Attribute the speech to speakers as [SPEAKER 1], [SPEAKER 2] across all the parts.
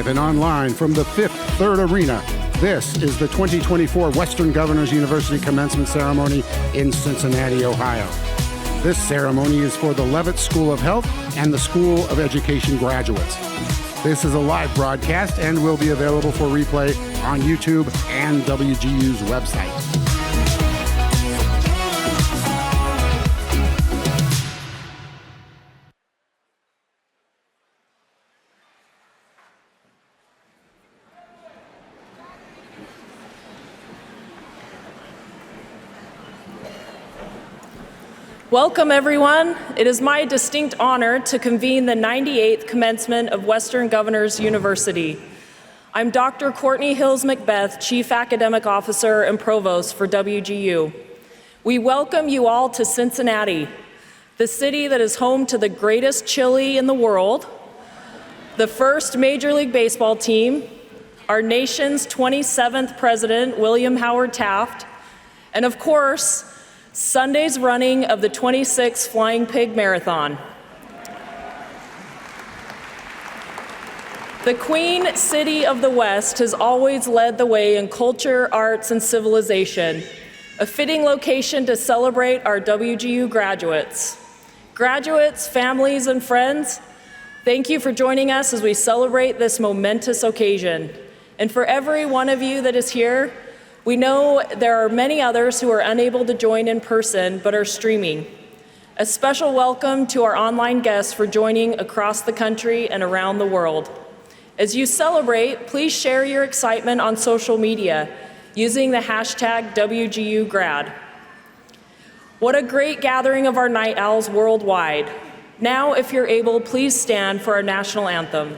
[SPEAKER 1] live and online from the Fifth Third Arena. This is the 2024 Western Governors University Commencement Ceremony in Cincinnati, Ohio. This ceremony is for the Leavitt School of Health and the School of Education graduates. This is a live broadcast and will be available for replay on YouTube and WGU's website.
[SPEAKER 2] Welcome, everyone. It is my distinct honor to convene the 98th commencement of Western Governors University. I'm Dr. Courtney Hills Macbeth, Chief Academic Officer and Provost for WGU. We welcome you all to Cincinnati, the city that is home to the greatest chili in the world, the first Major League Baseball team, our nation's 27th President, William Howard Taft, and of course, Sunday's running of the 26th Flying Pig Marathon. The Queen City of the West has always led the way in culture, arts, and civilization, a fitting location to celebrate our WGU graduates. Graduates, families, and friends, thank you for joining us as we celebrate this momentous occasion. And for every one of you that is here, we know there are many others who are unable to join in person but are streaming. A special welcome to our online guests for joining across the country and around the world. As you celebrate, please share your excitement on social media using the hashtag WGUGrad. What a great gathering of our night owls worldwide. Now, if you're able, please stand for our national anthem.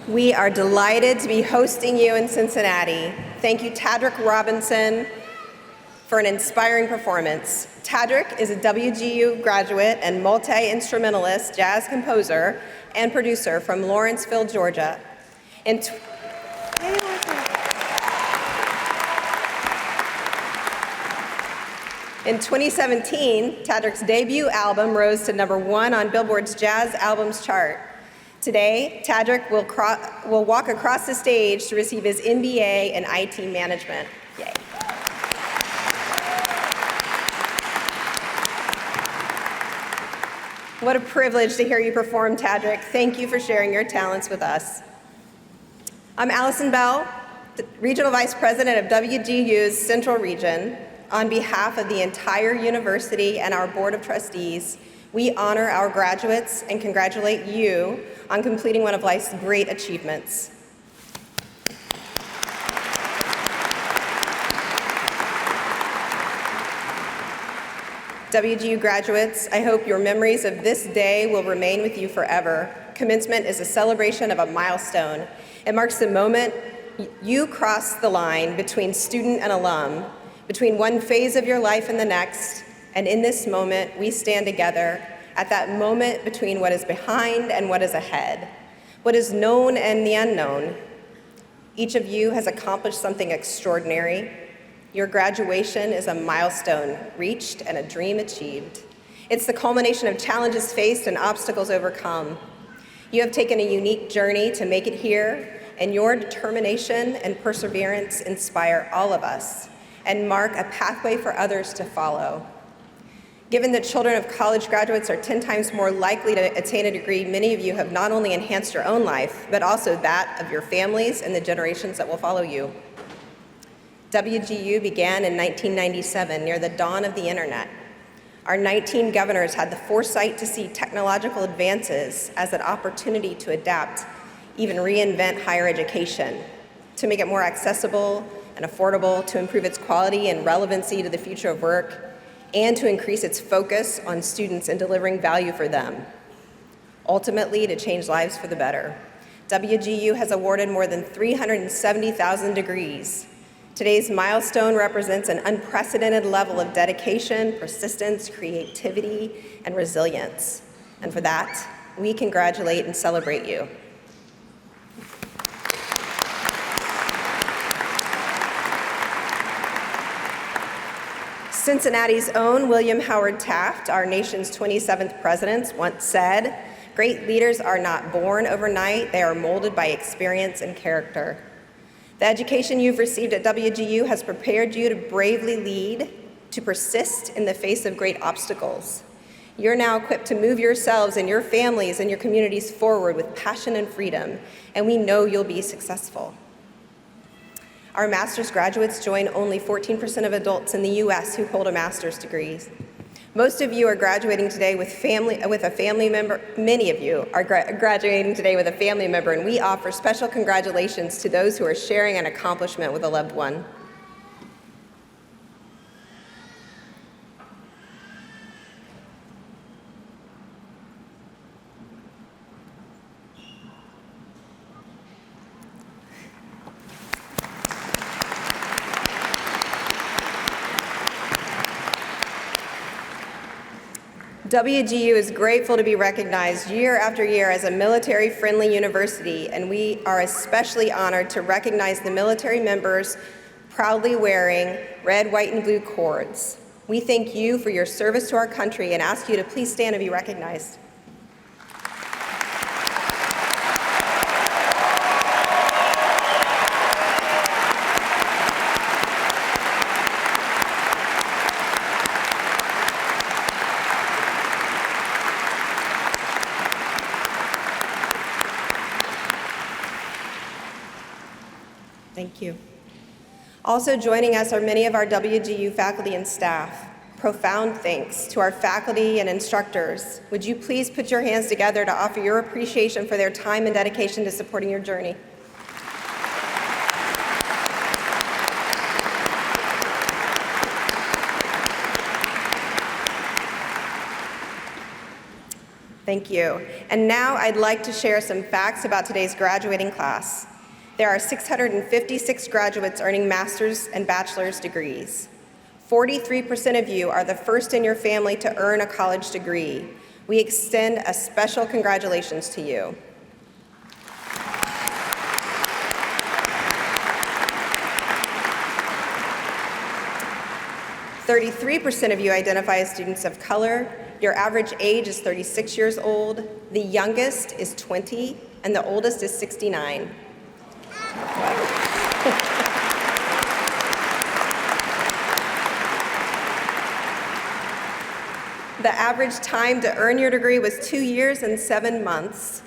[SPEAKER 3] We are delighted to be hosting you in Cincinnati. Thank you, Tadrick Robinson, for an inspiring performance. Tadrick is a WGU graduate and multi-instrumentalist, jazz composer, and producer from Lawrenceville, Georgia. In 2017, Tadrick's debut album rose to #1 on Billboard's Jazz Albums chart. Today, Tadrick will walk across the stage to receive his MBA in IT management. Yay. What a privilege to hear you perform, Tadrick. Thank you for sharing your talents with us. I'm Allison Bell, the Regional Vice President of WGU's Central Region. On behalf of the entire university and our Board of Trustees, We honor our graduates and congratulate you on completing one of life's great achievements. WGU graduates, I hope your memories of this day will remain with you forever. Commencement is a celebration of a milestone. It marks the moment you cross the line between student and alum, between one phase of your life and the next, and in this moment, we stand together at that moment between what is behind and what is ahead, what is known and the unknown. Each of you has accomplished something extraordinary. Your graduation is a milestone reached and a dream achieved. It's the culmination of challenges faced and obstacles overcome. You have taken a unique journey to make it here, and your determination and perseverance inspire all of us and mark a pathway for others to follow. Given that children of college graduates are 10 times more likely to attain a degree, many of you have not only enhanced your own life, but also that of your families and the generations that will follow you. WGU began in 1997, near the dawn of the internet. Our 19 governors had the foresight to see technological advances as an opportunity to adapt, even reinvent higher education, to make it more accessible and affordable, to improve its quality and relevancy to the future of work, and to increase its focus on students and delivering value for them. Ultimately, to change lives for the better. WGU has awarded more than 370,000 degrees. Today's milestone represents an unprecedented level of dedication, persistence, creativity, and resilience. And for that, we congratulate and celebrate you. Cincinnati's own William Howard Taft, our nation's 27th president, once said, "Great leaders are not born overnight, they are molded by experience and character." The education you've received at WGU has prepared you to bravely lead, to persist in the face of great obstacles. You're now equipped to move yourselves and your families and your communities forward with passion and freedom, and we know you'll be successful. Our master's graduates join only 14% of adults in the U.S. who hold a master's degree. Most of you are graduating today with a family member. Many of you are graduating today with a family member, and we offer special congratulations to those who are sharing an accomplishment with a loved one. WGU is grateful to be recognized year after year as a military-friendly university, and we are especially honored to recognize the military members proudly wearing red, white, and blue cords. We thank you for your service to our country and ask you to please stand and be recognized. Thank you. Also joining us are many of our WGU faculty and staff. Profound thanks to our faculty and instructors. Would you please put your hands together to offer your appreciation for their time and dedication to supporting your journey? Thank you. And now I'd like to share some facts about today's graduating class. There are 656 graduates earning master's and bachelor's degrees. 43% of you are the first in your family to earn a college degree. We extend a special congratulations to you. "33% of you identify as students of color. Your average age is 36 years old. The youngest is 20, and the oldest is 69. The average time to earn your degree was 2 years and 7 months.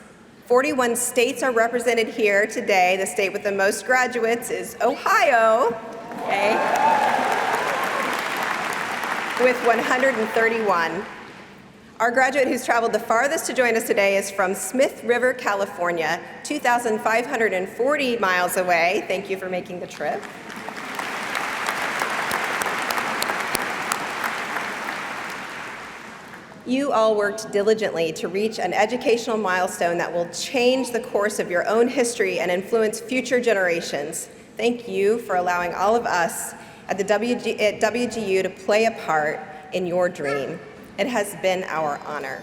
[SPEAKER 3] 41 states are represented here today. The state with the most graduates is Ohio, okay, with 131. Our graduate who's traveled the farthest to join us today is from Smith River, California, 2,540 miles away. Thank you for making the trip. You all worked diligently to reach an educational milestone that will change the course of your own history and influence future generations. Thank you for allowing all of us at WGU to play a part in your dream. It has been our honor.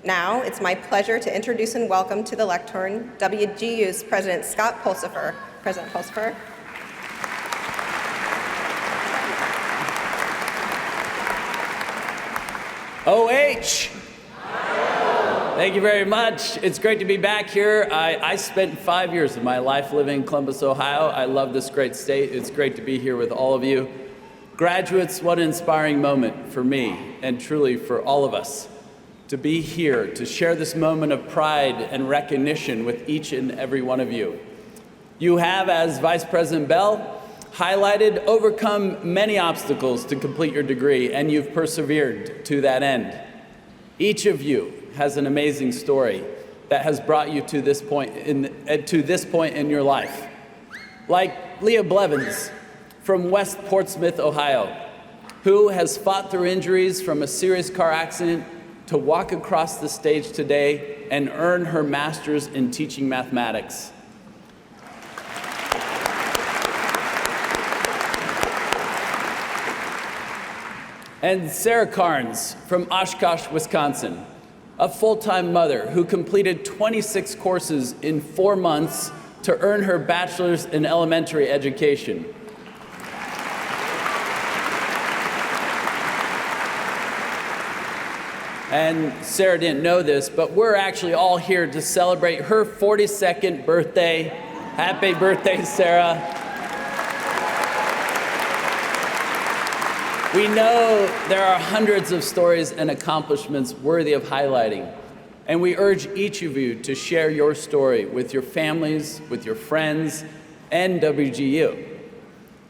[SPEAKER 3] Now, it's my pleasure to introduce and welcome to the lectern WGU's President Scott Pulsifer. President Pulsifer.
[SPEAKER 4] OH! Thank you very much. It's great to be back here. I spent 5 years of my life living in Columbus, Ohio. I love this great state. It's great to be here with all of you. Graduates, what an inspiring moment for me and truly for all of us to be here, to share this moment of pride and recognition with each and every one of you. You have, as Vice President Bell highlighted, overcome many obstacles to complete your degree, and you've persevered to that end. Each of you has an amazing story that has brought you to this point in your life. Like Leah Blevins from West Portsmouth, Ohio, who has fought through injuries from a serious car accident to walk across the stage today and earn her master's in teaching mathematics. And Sarah Carnes from Oshkosh, Wisconsin, a full-time mother who completed 26 courses in 4 months to earn her bachelor's in elementary education. And Sarah didn't know this, but we're actually all here to celebrate her 42nd birthday. Happy birthday, Sarah. We know there are hundreds of stories and accomplishments worthy of highlighting, and we urge each of you to share your story with your families, with your friends, and WGU.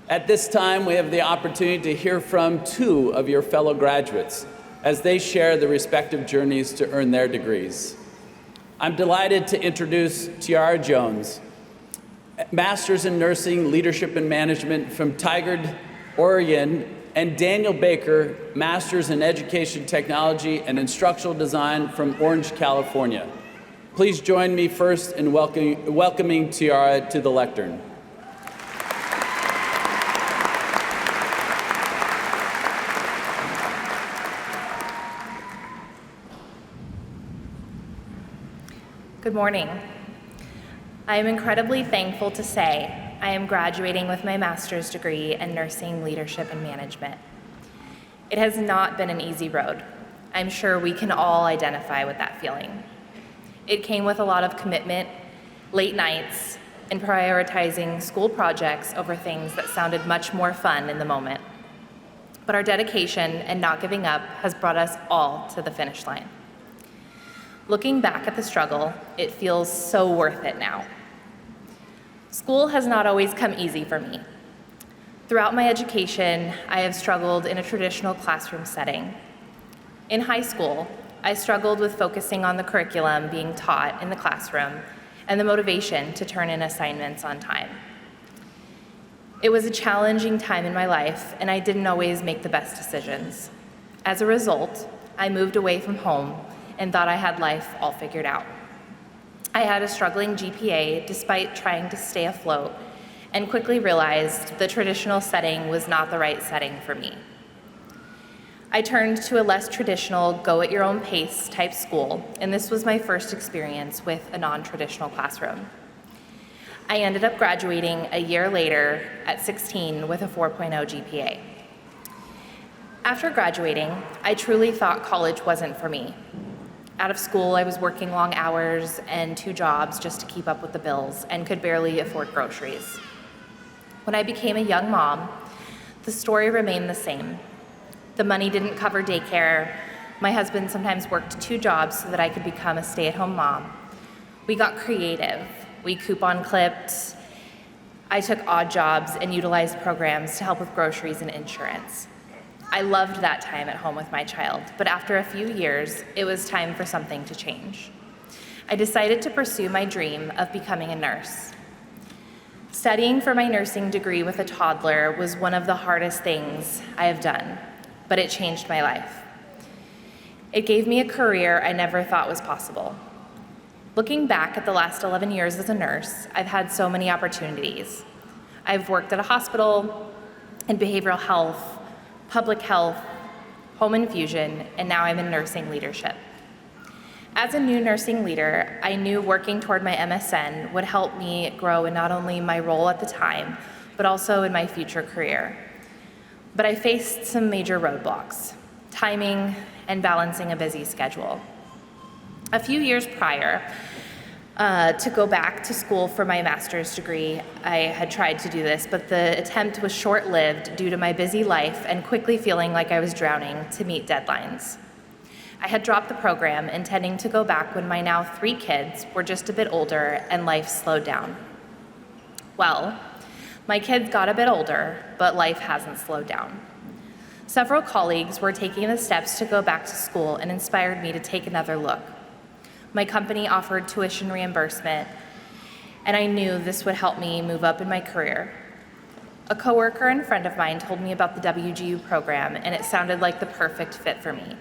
[SPEAKER 4] At this time, we have the opportunity to hear from 2 of your fellow graduates as they share the respective journeys to earn their degrees. I'm delighted to introduce Tiara Jones, Master's in Nursing, Leadership and Management from Tigard, Oregon, and Daniel Baker, Master's in Education Technology and Instructional Design from Orange, California. Please join me first in welcoming Tiara to the lectern.
[SPEAKER 5] Good morning. I am incredibly thankful to say I am graduating with my master's degree in nursing, leadership, and management. It has not been an easy road. I'm sure we can all identify with that feeling. It came with a lot of commitment, late nights, and prioritizing school projects over things that sounded much more fun in the moment. But our dedication and not giving up has brought us all to the finish line. Looking back at the struggle, it feels so worth it now. School has not always come easy for me. Throughout my education, I have struggled in a traditional classroom setting. In high school, I struggled with focusing on the curriculum being taught in the classroom and the motivation to turn in assignments on time. It was a challenging time in my life, and I didn't always make the best decisions. As a result, I moved away from home and thought I had life all figured out. I had a struggling GPA despite trying to stay afloat, and quickly realized the traditional setting was not the right setting for me. I turned to a less traditional, go-at-your-own-pace type school, and this was my first experience with a non-traditional classroom. I ended up graduating a year later at 16 with a 4.0 GPA. After graduating, I truly thought college wasn't for me. Out of school, I was working long hours and 2 jobs just to keep up with the bills and could barely afford groceries. When I became a young mom, the story remained the same. The money didn't cover daycare. My husband sometimes worked 2 jobs so that I could become a stay-at-home mom. We got creative. We coupon clipped. I took odd jobs and utilized programs to help with groceries and insurance. I loved that time at home with my child, but after a few years, it was time for something to change. I decided to pursue my dream of becoming a nurse. Studying for my nursing degree with a toddler was one of the hardest things I have done, but it changed my life. It gave me a career I never thought was possible. Looking back at the last 11 years as a nurse, I've had so many opportunities. I've worked at a hospital, in behavioral health, public health, home infusion, and now I'm in nursing leadership. As a new nursing leader, I knew working toward my MSN would help me grow in not only my role at the time, but also in my future career. But I faced some major roadblocks, timing and balancing a busy schedule. A few years prior, to go back to school for my master's degree, I had tried to do this, but the attempt was short-lived due to my busy life and quickly feeling like I was drowning to meet deadlines. I had dropped the program, intending to go back when my now 3 kids were just a bit older and life slowed down. Well, my kids got a bit older, but life hasn't slowed down. Several colleagues were taking the steps to go back to school and inspired me to take another look. My company offered tuition reimbursement, and I knew this would help me move up in my career. A coworker and friend of mine told me about the WGU program, and it sounded like the perfect fit for me.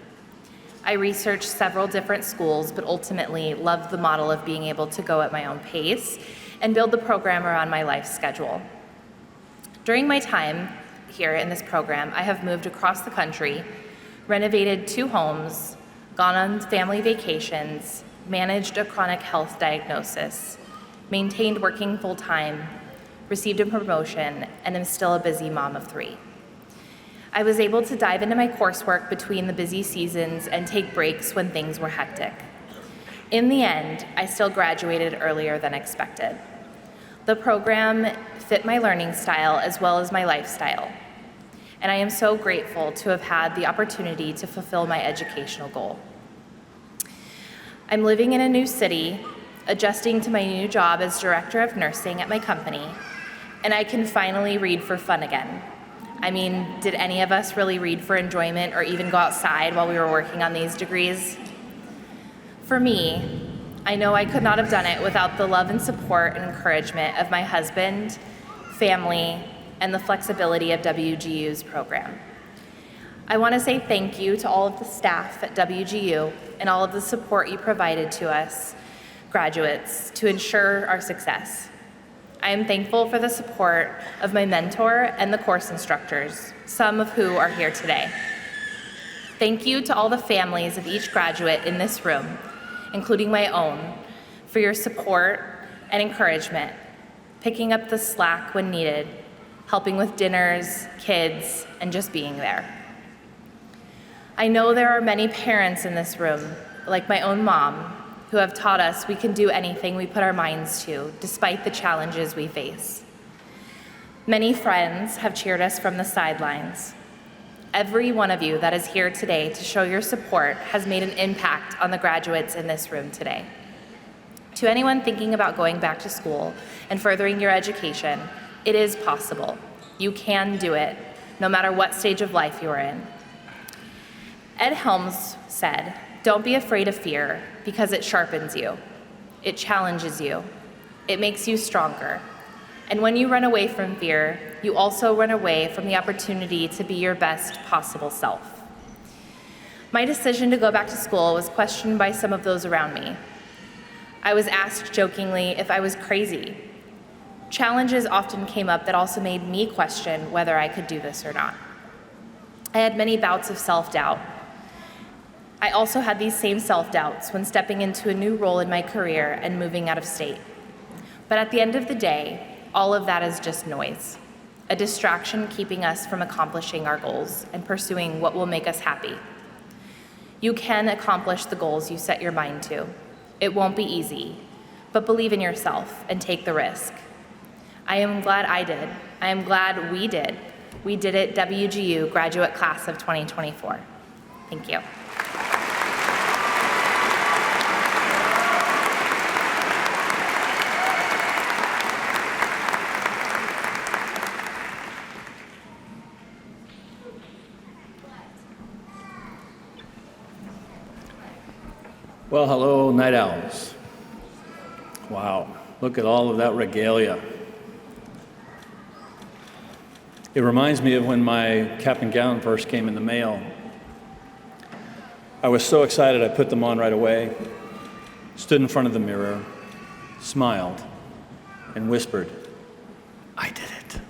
[SPEAKER 5] I researched several different schools, but ultimately loved the model of being able to go at my own pace and build the program around my life schedule. During my time here in this program, I have moved across the country, renovated 2 homes, gone on family vacations, managed a chronic health diagnosis, maintained working full-time, received a promotion, and am still a busy mom of 3. I was able to dive into my coursework between the busy seasons and take breaks when things were hectic. In the end, I still graduated earlier than expected. The program fit my learning style as well as my lifestyle, and I am so grateful to have had the opportunity to fulfill my educational goal. I'm living in a new city, adjusting to my new job as director of nursing at my company, and I can finally read for fun again. I mean, did any of us really read for enjoyment or even go outside while we were working on these degrees? For me, I know I could not have done it without the love and support and encouragement of my husband, family, and the flexibility of WGU's program. I want to say thank you to all of the staff at WGU and all of the support you provided to us graduates to ensure our success. I am thankful for the support of my mentor and the course instructors, some of who are here today. Thank you to all the families of each graduate in this room, including my own, for your support and encouragement, picking up the slack when needed, helping with dinners, kids, and just being there. I know there are many parents in this room, like my own mom, who have taught us we can do anything we put our minds to, despite the challenges we face. Many friends have cheered us from the sidelines. Every one of you that is here today to show your support has made an impact on the graduates in this room today. To anyone thinking about going back to school and furthering your education, it is possible. You can do it, no matter what stage of life you're in. Ed Helms said, "Don't be afraid of fear, because it sharpens you. It challenges you. It makes you stronger. And when you run away from fear, you also run away from the opportunity to be your best possible self." My decision to go back to school was questioned by some of those around me. I was asked jokingly if I was crazy. Challenges often came up that also made me question whether I could do this or not. I had many bouts of self-doubt. I also had these same self-doubts when stepping into a new role in my career and moving out of state. But at the end of the day, all of that is just noise, a distraction keeping us from accomplishing our goals and pursuing what will make us happy. You can accomplish the goals you set your mind to. It won't be easy, but believe in yourself and take the risk. I am glad I did. I am glad we did. We did it, WGU graduate class of 2024. Thank you.
[SPEAKER 4] Well, hello, night owls. Wow, look at all of that regalia. It reminds me of when my cap and gown first came in the mail. I was so excited I put them on right away, stood in front of the mirror, smiled, and whispered, "I did it."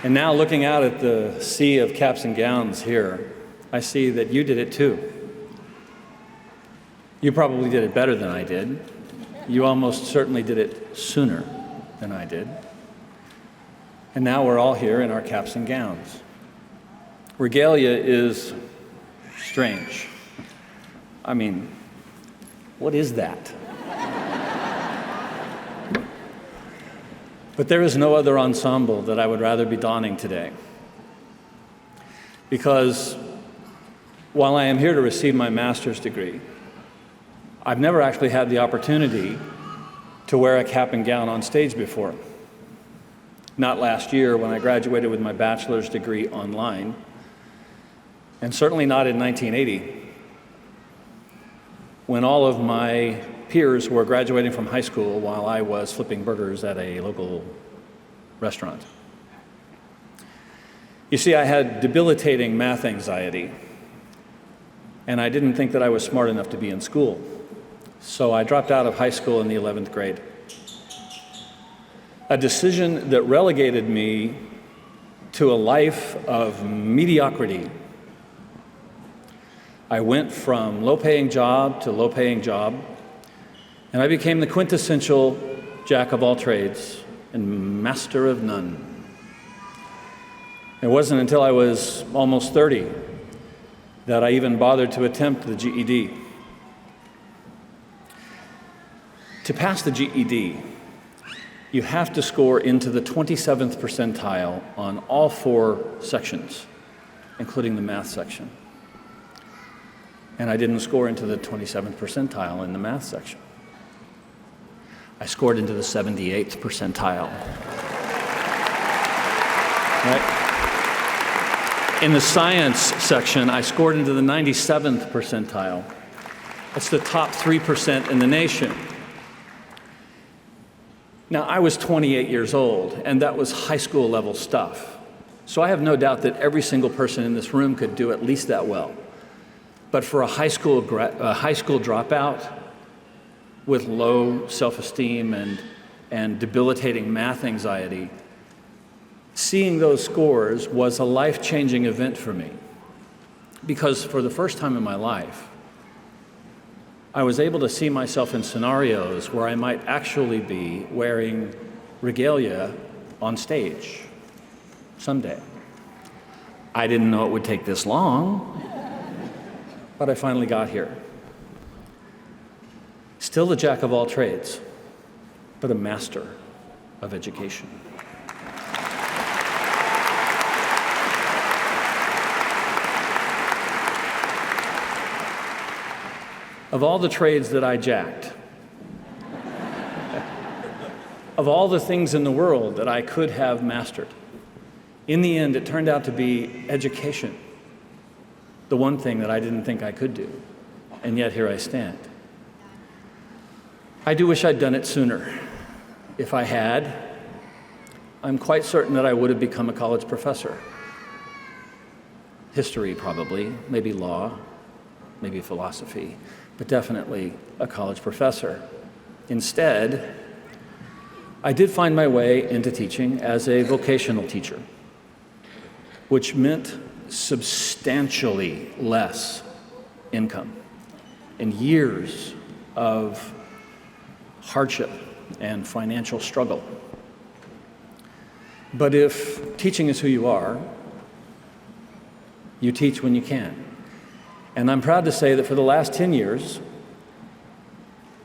[SPEAKER 4] And now looking out at the sea of caps and gowns here, I see that you did it too. You probably did it better than I did. You almost certainly did it sooner than I did. And now we're all here in our caps and gowns. Regalia is strange. I mean, what is that? But there is no other ensemble that I would rather be donning today. Because while I am here to receive my master's degree, I've never actually had the opportunity to wear a cap and gown on stage before. Not last year when I graduated with my bachelor's degree online, and certainly not in 1980, when all of my peers were graduating from high school while I was flipping burgers at a local restaurant. You see, I had debilitating math anxiety, and I didn't think that I was smart enough to be in school. So I dropped out of high school in the 11th grade. A decision that relegated me to a life of mediocrity. I went from low-paying job to low-paying job, and I became the quintessential jack of all trades and master of none. It wasn't until I was almost 30 that I even bothered to attempt the GED. To pass the GED, you have to score into the 27th percentile on all 4 sections, including the math section. And I didn't score into the 27th percentile in the math section. I scored into the 78th percentile. Right? In the science section, I scored into the 97th percentile. That's the top 3% in the nation. Now, I was 28 years old, and that was high school level stuff. So I have no doubt that every single person in this room could do at least that well. But for a high school dropout with low self-esteem and debilitating math anxiety, seeing those scores was a life-changing event for me. Because for the first time in my life, I was able to see myself in scenarios where I might actually be wearing regalia on stage someday. I didn't know it would take this long, but I finally got here. Still the jack of all trades, but a master of education. Of all the trades that I jacked, of all the things in the world that I could have mastered, in the end, it turned out to be education, the one thing that I didn't think I could do, and yet here I stand. I do wish I'd done it sooner. If I had, I'm quite certain that I would have become a college professor. History, probably, maybe law, maybe philosophy, but definitely a college professor. Instead, I did find my way into teaching as a vocational teacher, which meant substantially less income and years of hardship and financial struggle. But if teaching is who you are, you teach when you can. And I'm proud to say that for the last 10 years,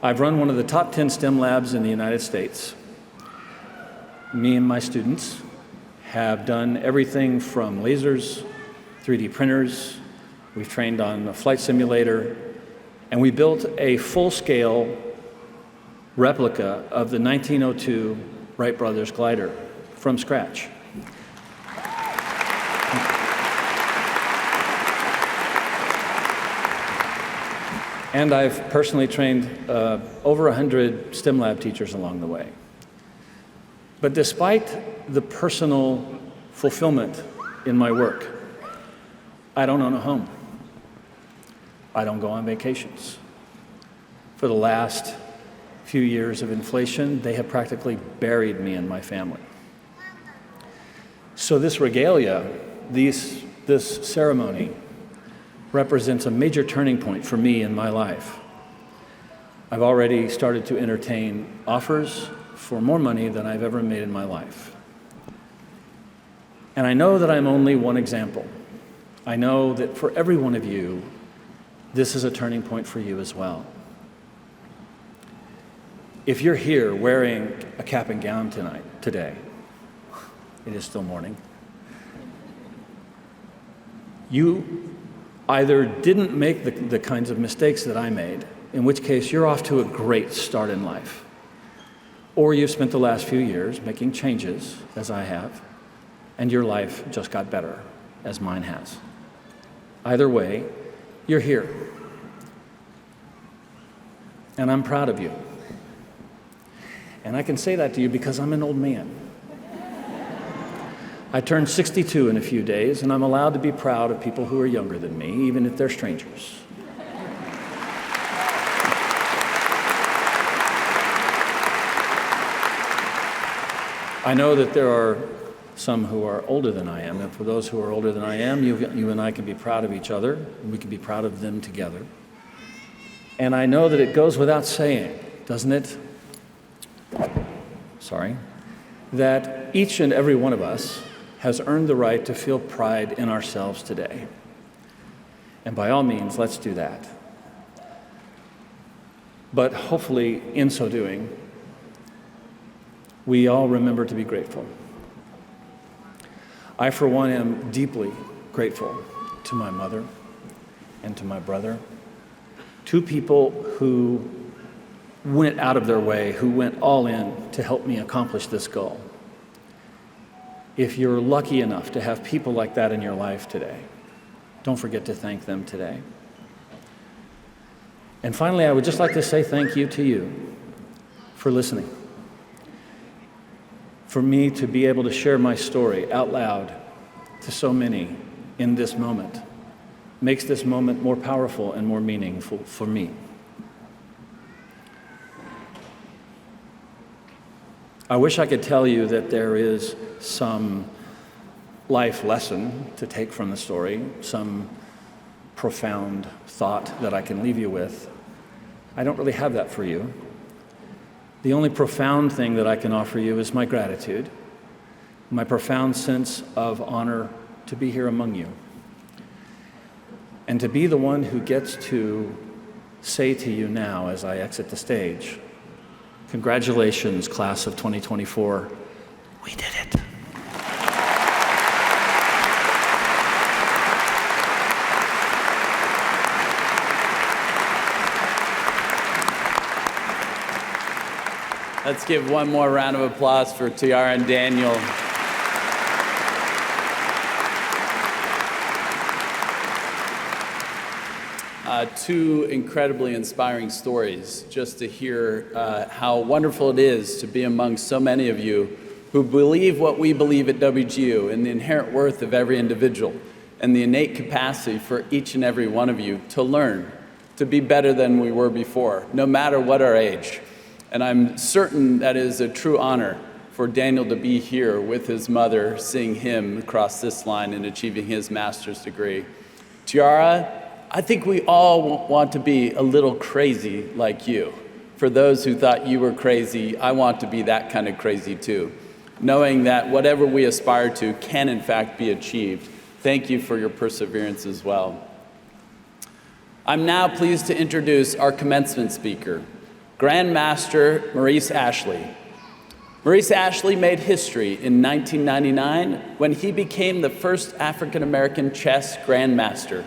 [SPEAKER 4] I've run one of the top 10 STEM labs in the United States. Me and my students have done everything from lasers, 3D printers, we've trained on a flight simulator, and we built a full-scale replica of the 1902 Wright Brothers glider from scratch. And I've personally trained over 100 STEM lab teachers along the way. But despite the personal fulfillment in my work, I don't own a home. I don't go on vacations. For the last few years of inflation, they have practically buried me and my family. So this regalia, this ceremony, represents a major turning point for me in my life. I've already started to entertain offers for more money than I've ever made in my life. And I know that I'm only one example. I know that for every one of you, this is a turning point for you as well. If you're here wearing a cap and gown today, it is still morning, you either didn't make the kinds of mistakes that I made, in which case you're off to a great start in life, or you've spent the last few years making changes, as I have, and your life just got better, as mine has. Either way, you're here. And I'm proud of you. And I can say that to you because I'm an old man. I turned 62 in a few days, and I'm allowed to be proud of people who are younger than me, even if they're strangers. I know that there are some who are older than I am, and for those who are older than I am, you and I can be proud of each other, and we can be proud of them together. And I know that it goes without saying, doesn't it? That each and every one of us has earned the right to feel pride in ourselves today. And by all means, let's do that. But hopefully, in so doing, we all remember to be grateful. I, for one, am deeply grateful to my mother and to my brother, two people who went out of their way, who went all in to help me accomplish this goal. If you're lucky enough to have people like that in your life today, don't forget to thank them today. And finally, I would just like to say thank you to you for listening. For me to be able to share my story out loud to so many in this moment makes this moment more powerful and more meaningful for me. I wish I could tell you that there is some life lesson to take from the story, some profound thought that I can leave you with. I don't really have that for you. The only profound thing that I can offer you is my gratitude, my profound sense of honor to be here among you, and to be the one who gets to say to you now as I exit the stage, congratulations, class of 2024. We did it. Let's give one more round of applause for Tiara and Daniel. Two incredibly inspiring stories, just to hear how wonderful it is to be among so many of you who believe what we believe at WGU and the inherent worth of every individual and the innate capacity for each and every one of you to learn, to be better than we were before, no matter what our age. And I'm certain that is a true honor for Daniel to be here with his mother, seeing him across this line and achieving his master's degree. Tiara, I think we all want to be a little crazy like you. For those who thought you were crazy, I want to be that kind of crazy too, knowing that whatever we aspire to can in fact be achieved. Thank you for your perseverance as well. I'm now pleased to introduce our commencement speaker, Grand Master Maurice Ashley. Maurice Ashley made history in 1999 when he became the first African American chess grandmaster.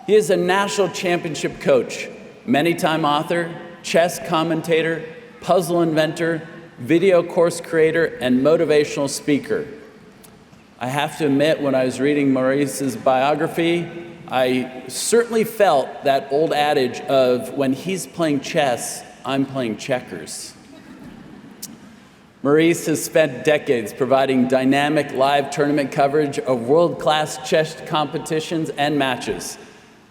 [SPEAKER 4] He is a national championship coach, many-time author, chess commentator, puzzle inventor, video course creator, and motivational speaker. I have to admit, when I was reading Maurice's biography, I certainly felt that old adage of when he's playing chess, I'm playing checkers. Maurice has spent decades providing dynamic live tournament coverage of world-class chess competitions and matches.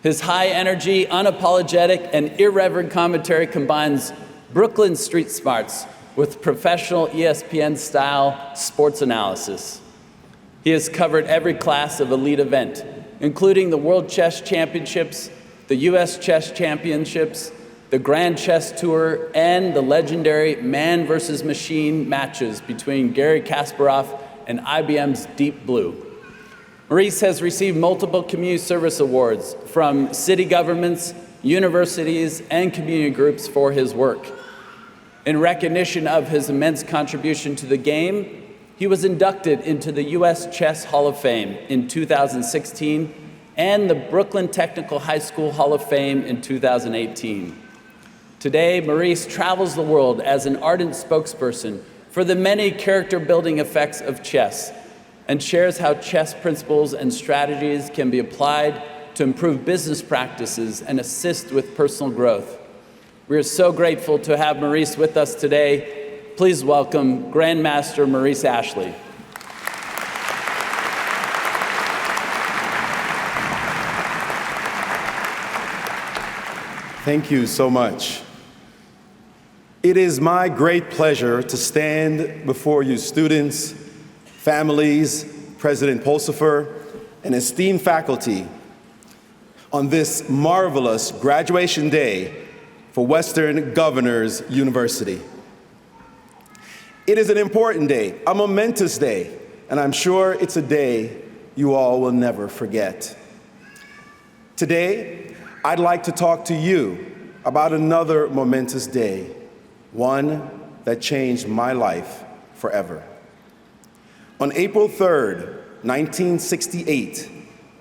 [SPEAKER 4] His high energy, unapologetic, and irreverent commentary combines Brooklyn street smarts with professional ESPN-style sports analysis. He has covered every class of elite event, including the World Chess Championships, the US Chess Championships, the Grand Chess Tour, and the legendary man versus machine matches between Garry Kasparov and IBM's Deep Blue. Maurice has received multiple community service awards from city governments, universities, and community groups for his work. In recognition of his immense contribution to the game, he was inducted into the US Chess Hall of Fame in 2016 and the Brooklyn Technical High School Hall of Fame in 2018. Today, Maurice travels the world as an ardent spokesperson for the many character-building effects of chess and shares how chess principles and strategies can be applied to improve business practices and assist with personal growth. We are so grateful to have Maurice with us today. Please welcome Grandmaster Maurice Ashley.
[SPEAKER 6] Thank you so much. It is my great pleasure to stand before you students, families, President Pulsifer, and esteemed faculty on this marvelous graduation day for Western Governors University. It is an important day, a momentous day, and I'm sure it's a day you all will never forget. Today, I'd like to talk to you about another momentous day, one that changed my life forever. On April 3rd, 1968,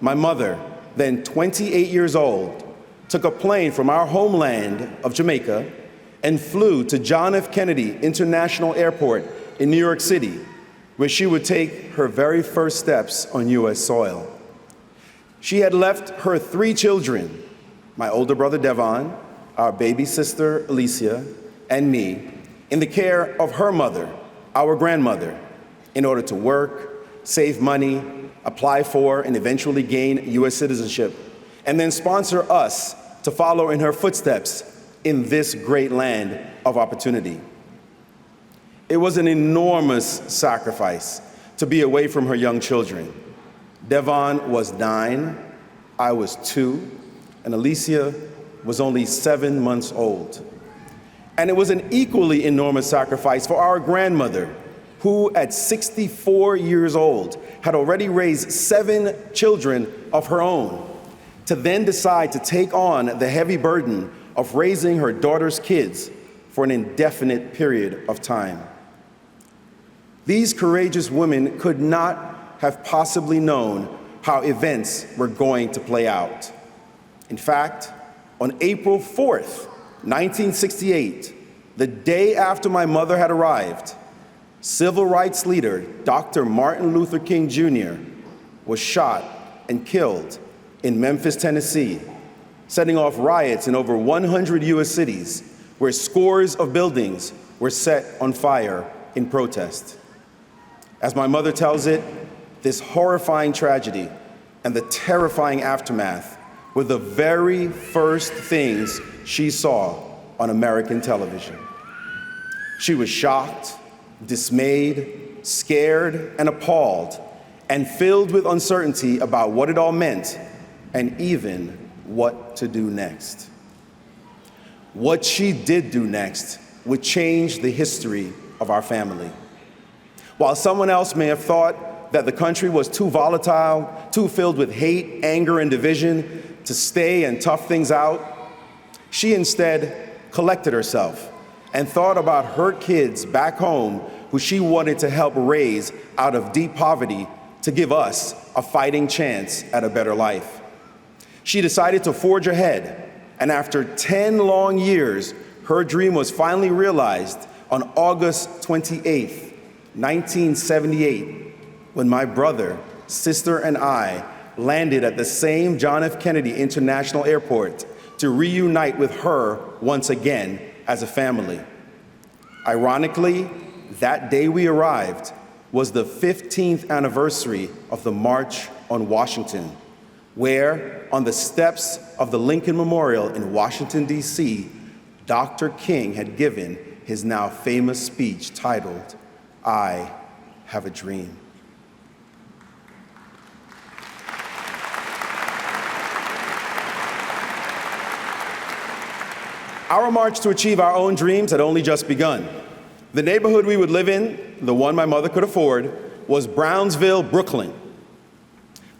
[SPEAKER 6] my mother, then 28 years old, took a plane from our homeland of Jamaica and flew to John F. Kennedy International Airport in New York City, where she would take her very first steps on U.S. soil. She had left her 3 children, my older brother Devon, our baby sister Alicia, and me, in the care of her mother, our grandmother, in order to work, save money, apply for, and eventually gain U.S. citizenship, and then sponsor us to follow in her footsteps in this great land of opportunity. It was an enormous sacrifice to be away from her young children. Devon was 9, I was 2, and Alicia was only 7 months old. And it was an equally enormous sacrifice for our grandmother, who at 64 years old had already raised 7 children of her own, to then decide to take on the heavy burden of raising her daughter's kids for an indefinite period of time. These courageous women could not have possibly known how events were going to play out. In fact, on April 4th, 1968, the day after my mother had arrived, civil rights leader Dr. Martin Luther King Jr. was shot and killed in Memphis, Tennessee, setting off riots in over 100 U.S. cities where scores of buildings were set on fire in protest. As my mother tells it, this horrifying tragedy and the terrifying aftermath were the very first things she saw on American television. She was shocked, dismayed, scared, and appalled, and filled with uncertainty about what it all meant and even what to do next. What she did do next would change the history of our family. While someone else may have thought that the country was too volatile, too filled with hate, anger, and division to stay and tough things out, she instead collected herself and thought about her kids back home who she wanted to help raise out of deep poverty to give us a fighting chance at a better life. She decided to forge ahead, and after 10 long years, her dream was finally realized on August 28th, 1978, when my brother, sister, and I landed at the same John F. Kennedy International Airport to reunite with her once again as a family. Ironically, that day we arrived was the 15th anniversary of the March on Washington, where, on the steps of the Lincoln Memorial in Washington, D.C., Dr. King had given his now famous speech titled, "I Have a Dream." Our march to achieve our own dreams had only just begun. The neighborhood we would live in, the one my mother could afford, was Brownsville, Brooklyn.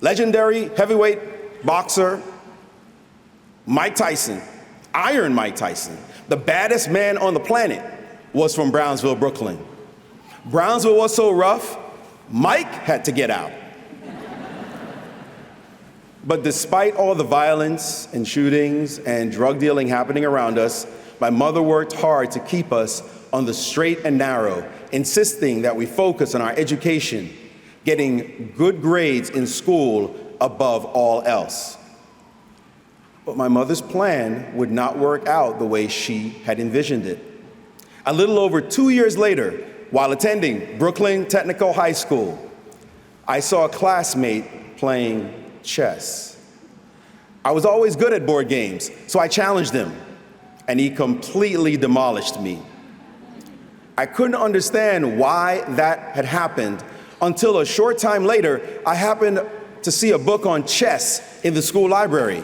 [SPEAKER 6] Legendary heavyweight boxer Mike Tyson, Iron Mike Tyson, the baddest man on the planet, was from Brownsville, Brooklyn. Brownsville was so rough, Mike had to get out. But despite all the violence and shootings and drug dealing happening around us, my mother worked hard to keep us on the straight and narrow, insisting that we focus on our education, getting good grades in school above all else. But my mother's plan would not work out the way she had envisioned it. A little over 2 years later, while attending Brooklyn Technical High School, I saw a classmate playing chess. I was always good at board games, so I challenged him, and he completely demolished me. I couldn't understand why that had happened until a short time later, I happened to see a book on chess in the school library.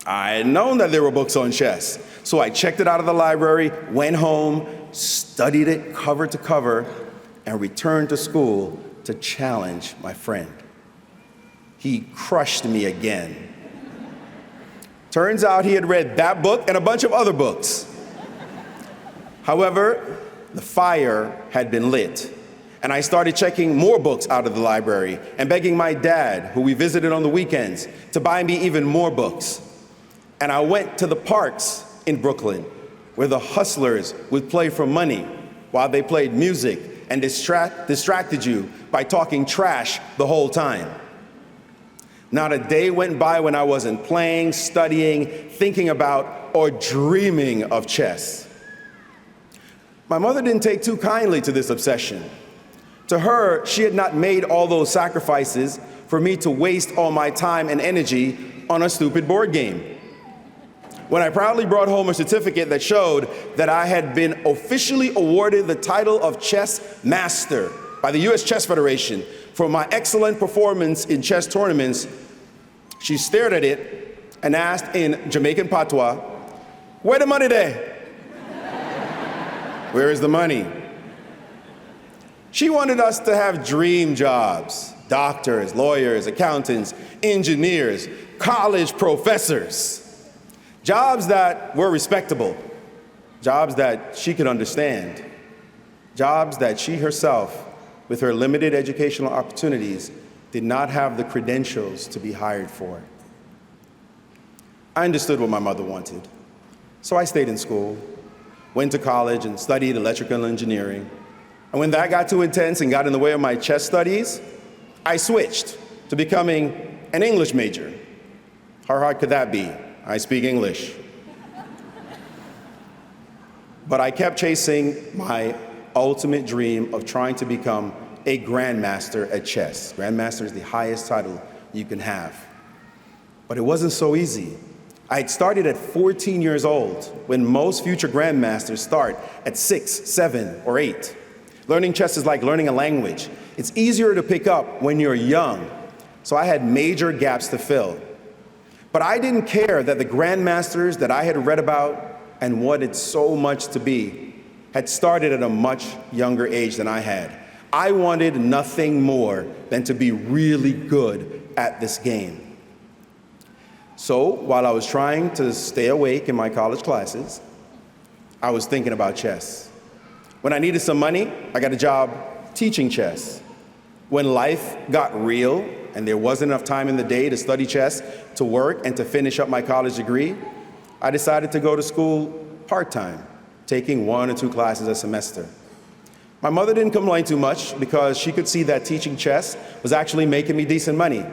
[SPEAKER 6] I had known that there were books on chess, so I checked it out of the library, went home, studied it cover to cover, and returned to school to challenge my friend. He crushed me again. Turns out he had read that book and a bunch of other books. However, the fire had been lit, and I started checking more books out of the library and begging my dad, who we visited on the weekends, to buy me even more books. And I went to the parks in Brooklyn, where the hustlers would play for money while they played music and distracted you by talking trash the whole time. Not a day went by when I wasn't playing, studying, thinking about, or dreaming of chess. My mother didn't take too kindly to this obsession. To her, she had not made all those sacrifices for me to waste all my time and energy on a stupid board game. When I proudly brought home a certificate that showed that I had been officially awarded the title of chess master by the U.S. Chess Federation for my excellent performance in chess tournaments, she stared at it and asked in Jamaican patois, "Where the money there?" Where is the money? She wanted us to have dream jobs, doctors, lawyers, accountants, engineers, college professors, jobs that were respectable, jobs that she could understand, jobs that she herself, with her limited educational opportunities, did not have the credentials to be hired for. I understood what my mother wanted, so I stayed in school, went to college and studied electrical engineering. And when that got too intense and got in the way of my chess studies, I switched to becoming an English major. How hard could that be? I speak English. But I kept chasing my ultimate dream of trying to become a grandmaster at chess. Grandmaster is the highest title you can have. But it wasn't so easy. I had started at 14 years old, when most future grandmasters start at 6, 7, or 8. Learning chess is like learning a language. It's easier to pick up when you're young, so I had major gaps to fill. But I didn't care that the grandmasters that I had read about and wanted so much to be had started at a much younger age than I had. I wanted nothing more than to be really good at this game. So while I was trying to stay awake in my college classes, I was thinking about chess. When I needed some money, I got a job teaching chess. When life got real and there wasn't enough time in the day to study chess, to work, and to finish up my college degree, I decided to go to school part-time, taking 1 or 2 classes a semester. My mother didn't complain too much because she could see that teaching chess was actually making me decent money.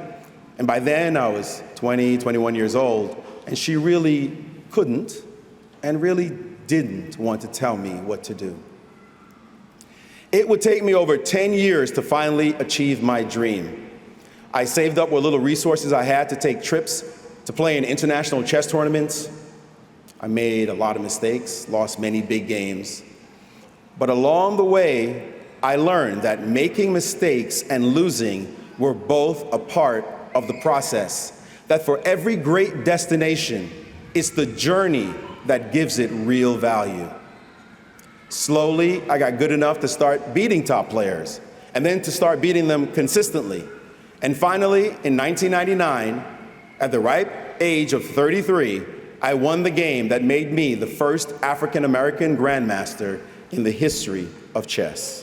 [SPEAKER 6] And by then I was 20, 21 years old, and she really couldn't and really didn't want to tell me what to do. It would take me over 10 years to finally achieve my dream. I saved up what little resources I had to take trips to play in international chess tournaments. I made a lot of mistakes, lost many big games. But along the way, I learned that making mistakes and losing were both a part of the process. That for every great destination, it's the journey that gives it real value. Slowly, I got good enough to start beating top players, and then to start beating them consistently. And finally, in 1999, at the ripe age of 33, I won the game that made me the first African-American grandmaster in the history of chess.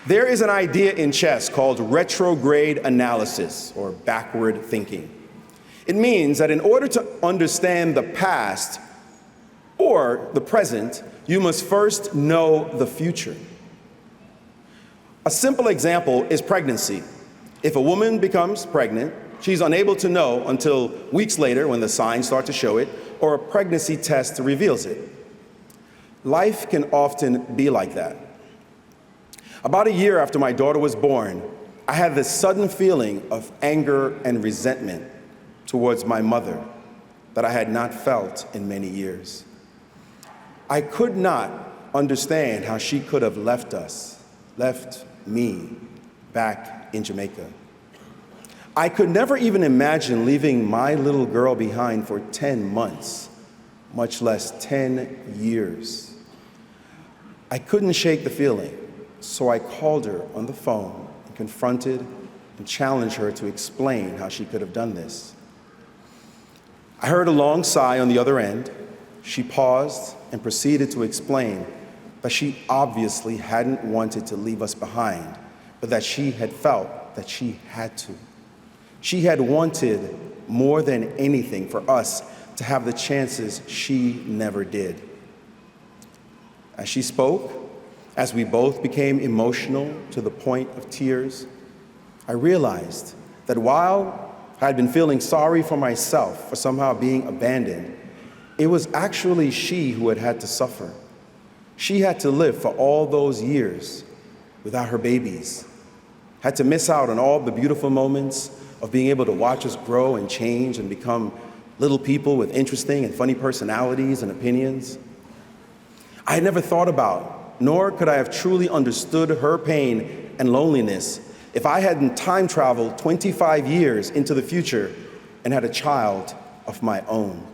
[SPEAKER 6] There is an idea in chess called retrograde analysis, or backward thinking. It means that in order to understand the past or the present, you must first know the future. A simple example is pregnancy. If a woman becomes pregnant, she's unable to know until weeks later when the signs start to show it, or a pregnancy test reveals it. Life can often be like that. About a year after my daughter was born, I had this sudden feeling of anger and resentment towards my mother that I had not felt in many years. I could not understand how she could have left me back in Jamaica. I could never even imagine leaving my little girl behind for 10 months, much less 10 years. I couldn't shake the feeling, so I called her on the phone and confronted and challenged her to explain how she could have done this. I heard a long sigh on the other end. She paused and proceeded to explain that she obviously hadn't wanted to leave us behind, but that she had felt that she had to. She had wanted more than anything for us to have the chances she never did. As she spoke, as we both became emotional to the point of tears, I realized that while I had been feeling sorry for myself for somehow being abandoned, it was actually she who had had to suffer. She had to live for all those years without her babies, had to miss out on all the beautiful moments of being able to watch us grow and change and become little people with interesting and funny personalities and opinions. I had never thought about, nor could I have truly understood her pain and loneliness if I hadn't time traveled 25 years into the future and had a child of my own.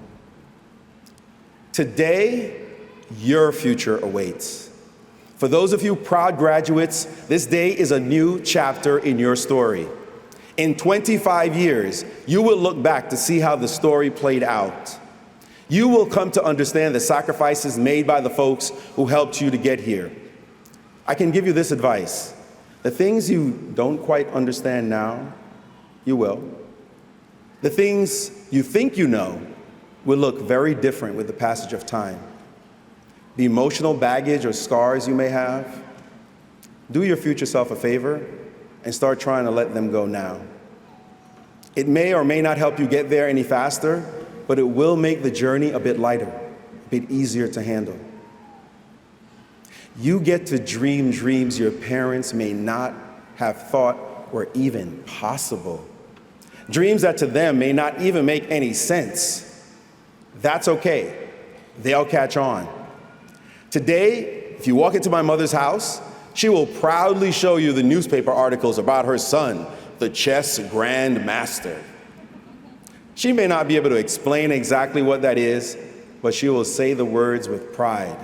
[SPEAKER 6] Today, your future awaits. For those of you proud graduates, this day is a new chapter in your story. In 25 years, you will look back to see how the story played out. You will come to understand the sacrifices made by the folks who helped you to get here. I can give you this advice. The things you don't quite understand now, you will. The things you think you know will look very different with the passage of time. The emotional baggage or scars you may have, do your future self a favor and start trying to let them go now. It may or may not help you get there any faster, but it will make the journey a bit lighter, a bit easier to handle. You get to dream dreams your parents may not have thought were even possible. Dreams that to them may not even make any sense. That's okay. They'll catch on. Today, if you walk into my mother's house, she will proudly show you the newspaper articles about her son, the chess grandmaster. She may not be able to explain exactly what that is, but she will say the words with pride.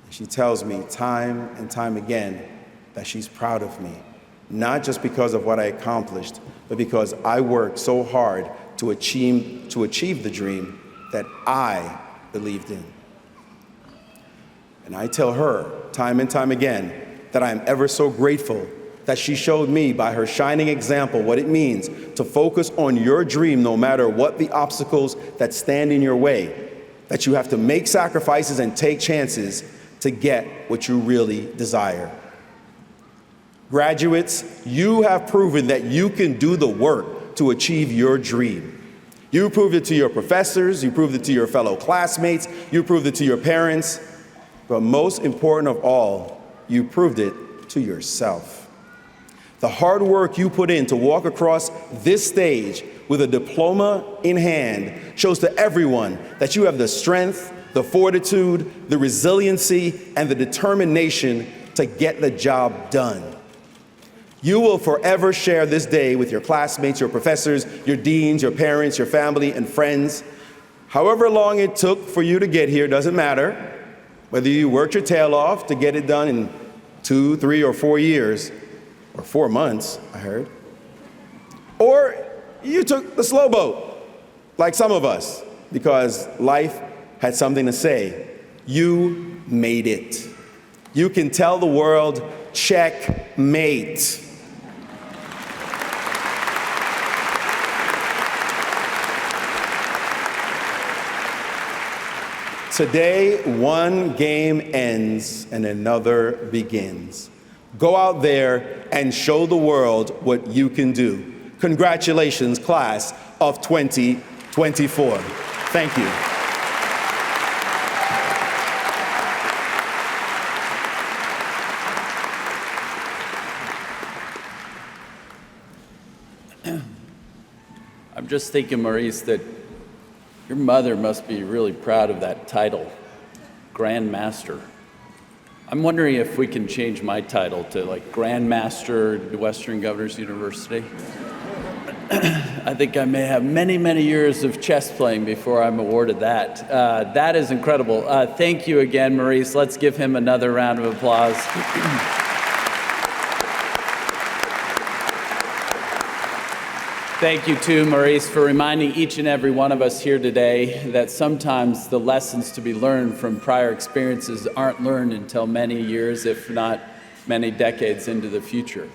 [SPEAKER 6] She tells me time and time again that she's proud of me, not just because of what I accomplished, but because I worked so hard to achieve the dream that I believed in. And I tell her time and time again that I am ever so grateful that she showed me by her shining example what it means to focus on your dream no matter what the obstacles that stand in your way, that you have to make sacrifices and take chances to get what you really desire. Graduates, you have proven that you can do the work to achieve your dream. You proved it to your professors, you proved it to your fellow classmates, you proved it to your parents, but most important of all, you proved it to yourself. The hard work you put in to walk across this stage with a diploma in hand shows to everyone that you have the strength, the fortitude, the resiliency, and the determination to get the job done. You will forever share this day with your classmates, your professors, your deans, your parents, your family, and friends. However long it took for you to get here doesn't matter. Whether you worked your tail off to get it done in 2, 3, or 4 years, or 4 months, I heard. Or you took the slow boat, like some of us, because life had something to say. You made it. You can tell the world, checkmate. Today, one game ends and another begins. Go out there and show the world what you can do. Congratulations, class of 2024. Thank you.
[SPEAKER 4] I'm just thinking, Maurice, that your mother must be really proud of that title, Grand Master. I'm wondering if we can change my title to like Grand Master Western Governors University. I think I may have many, many years of chess playing before I'm awarded that. That is incredible. Thank you again, Maurice. Let's give him another round of applause. Thank you too, Maurice, for reminding each and every one of us here today that sometimes the lessons to be learned from prior experiences aren't learned until many years, if not many decades into the future.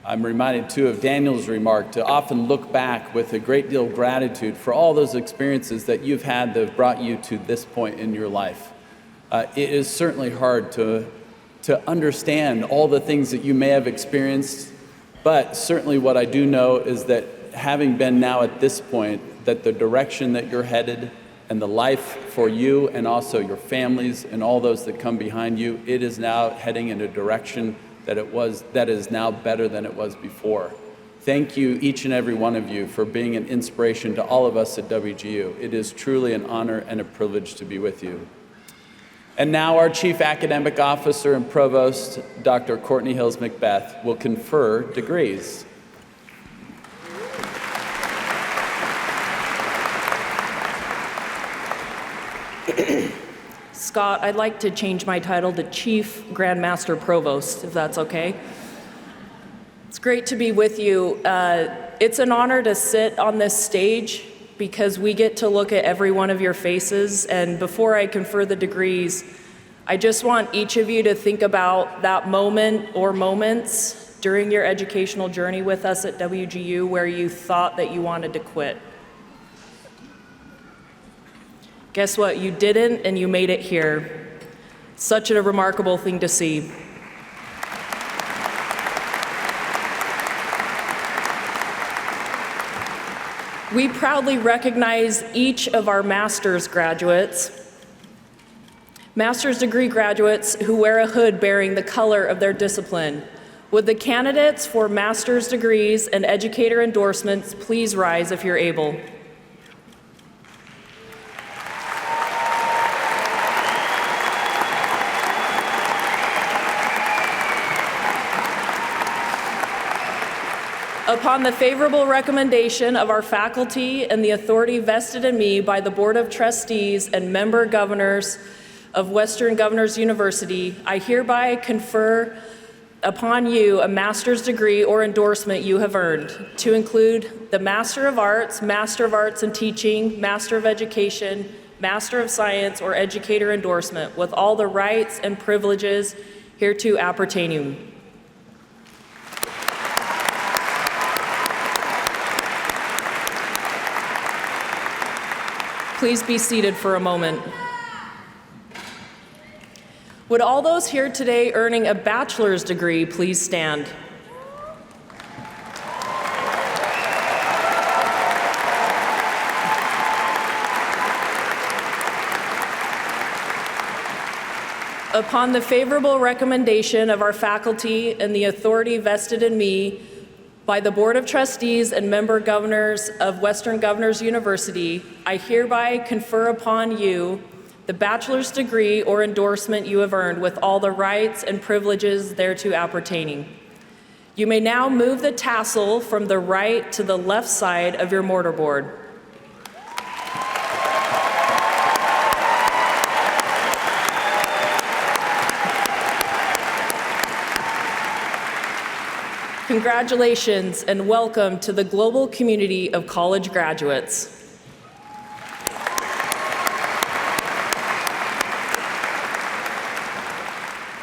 [SPEAKER 4] I'm reminded too of Daniel's remark to often look back with a great deal of gratitude for all those experiences that you've had that have brought you to this point in your life. It is certainly hard to understand all the things that you may have experienced, but certainly what I do know is that having been now at this point, that the direction that you're headed and the life for you and also your families and all those that come behind you, it is now heading in a direction that is now better than it was before. Thank you, each and every one of you, for being an inspiration to all of us at WGU. It is truly an honor and a privilege to be with you. And now our Chief Academic Officer and Provost, Dr. Courtney Hills Macbeth, will confer degrees.
[SPEAKER 2] Scott, I'd like to change my title to Chief Grandmaster Provost, if that's okay. It's great to be with you. It's an honor to sit on this stage because we get to look at every one of your faces. And before I confer the degrees, I just want each of you to think about that moment or moments during your educational journey with us at WGU where you thought that you wanted to quit. Guess what? You didn't, and you made it here. Such a remarkable thing to see. We proudly recognize each of our master's graduates, master's degree graduates who wear a hood bearing the color of their discipline. Would the candidates for master's degrees and educator endorsements please rise if you're able? Upon the favorable recommendation of our faculty and the authority vested in me by the Board of Trustees and member governors of Western Governors University, I hereby confer upon you a master's degree or endorsement you have earned, to include the Master of Arts in Teaching, Master of Education, Master of Science, or Educator endorsement, with all the rights and privileges hereto appertaining. Please be seated for a moment. Would all those here today earning a bachelor's degree please stand? Upon the favorable recommendation of our faculty and the authority vested in me by the Board of Trustees and member governors of Western Governors University, I hereby confer upon you the bachelor's degree or endorsement you have earned with all the rights and privileges thereto appertaining. You may now move the tassel from the right to the left side of your mortarboard. Congratulations and welcome to the global community of college graduates.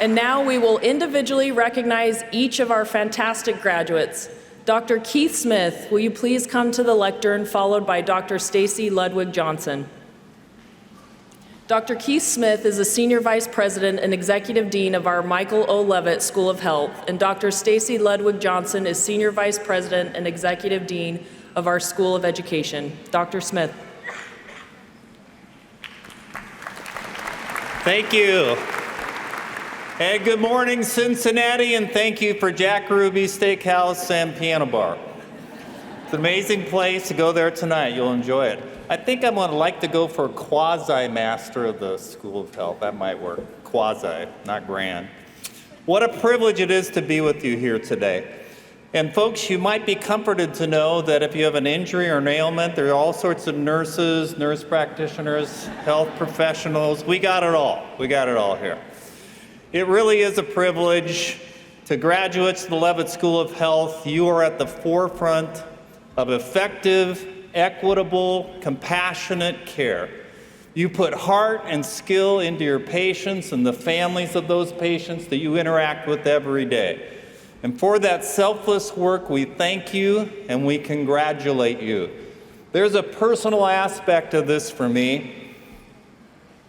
[SPEAKER 2] And now we will individually recognize each of our fantastic graduates. Dr. Keith Smith, will you please come to the lectern, followed by Dr. Stacy Ludwig Johnson. Dr. Keith Smith is the Senior Vice President and Executive Dean of our Michael O. Leavitt School of Health, and Dr. Stacy Ludwig Johnson is Senior Vice President and Executive Dean of our School of Education. Dr. Smith.
[SPEAKER 7] Thank you. And good morning, Cincinnati, and thank you for Jack Ruby's Steakhouse and Piano Bar. It's an amazing place to go there tonight. You'll enjoy it. I think I'm going to like to go for quasi-master of the School of Health. That might work. Quasi, not grand. What a privilege it is to be with you here today. And folks, you might be comforted to know that if you have an injury or an ailment, there are all sorts of nurses, nurse practitioners, health professionals. We got it all. We got it all here. It really is a privilege. To graduates of the Leavitt School of Health, you are at the forefront of effective, equitable, compassionate care. You put heart and skill into your patients and the families of those patients that you interact with every day. And for that selfless work, we thank you and we congratulate you. There's a personal aspect of this for me.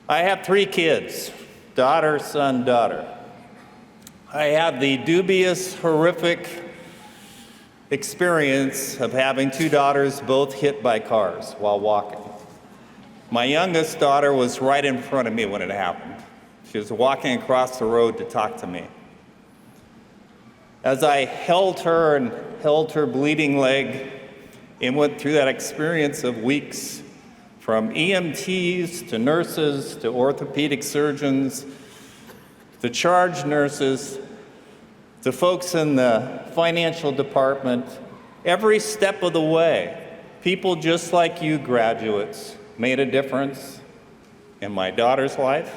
[SPEAKER 7] I have 3 kids, daughter, son, daughter. I had the dubious, horrific experience of having 2 daughters both hit by cars while walking. My youngest daughter was right in front of me when it happened. She was walking across the road to talk to me. As I held her and held her bleeding leg and went through that experience of weeks, from EMTs to nurses to orthopedic surgeons to charge nurses, to folks in the financial department, every step of the way, people just like you graduates made a difference in my daughter's life,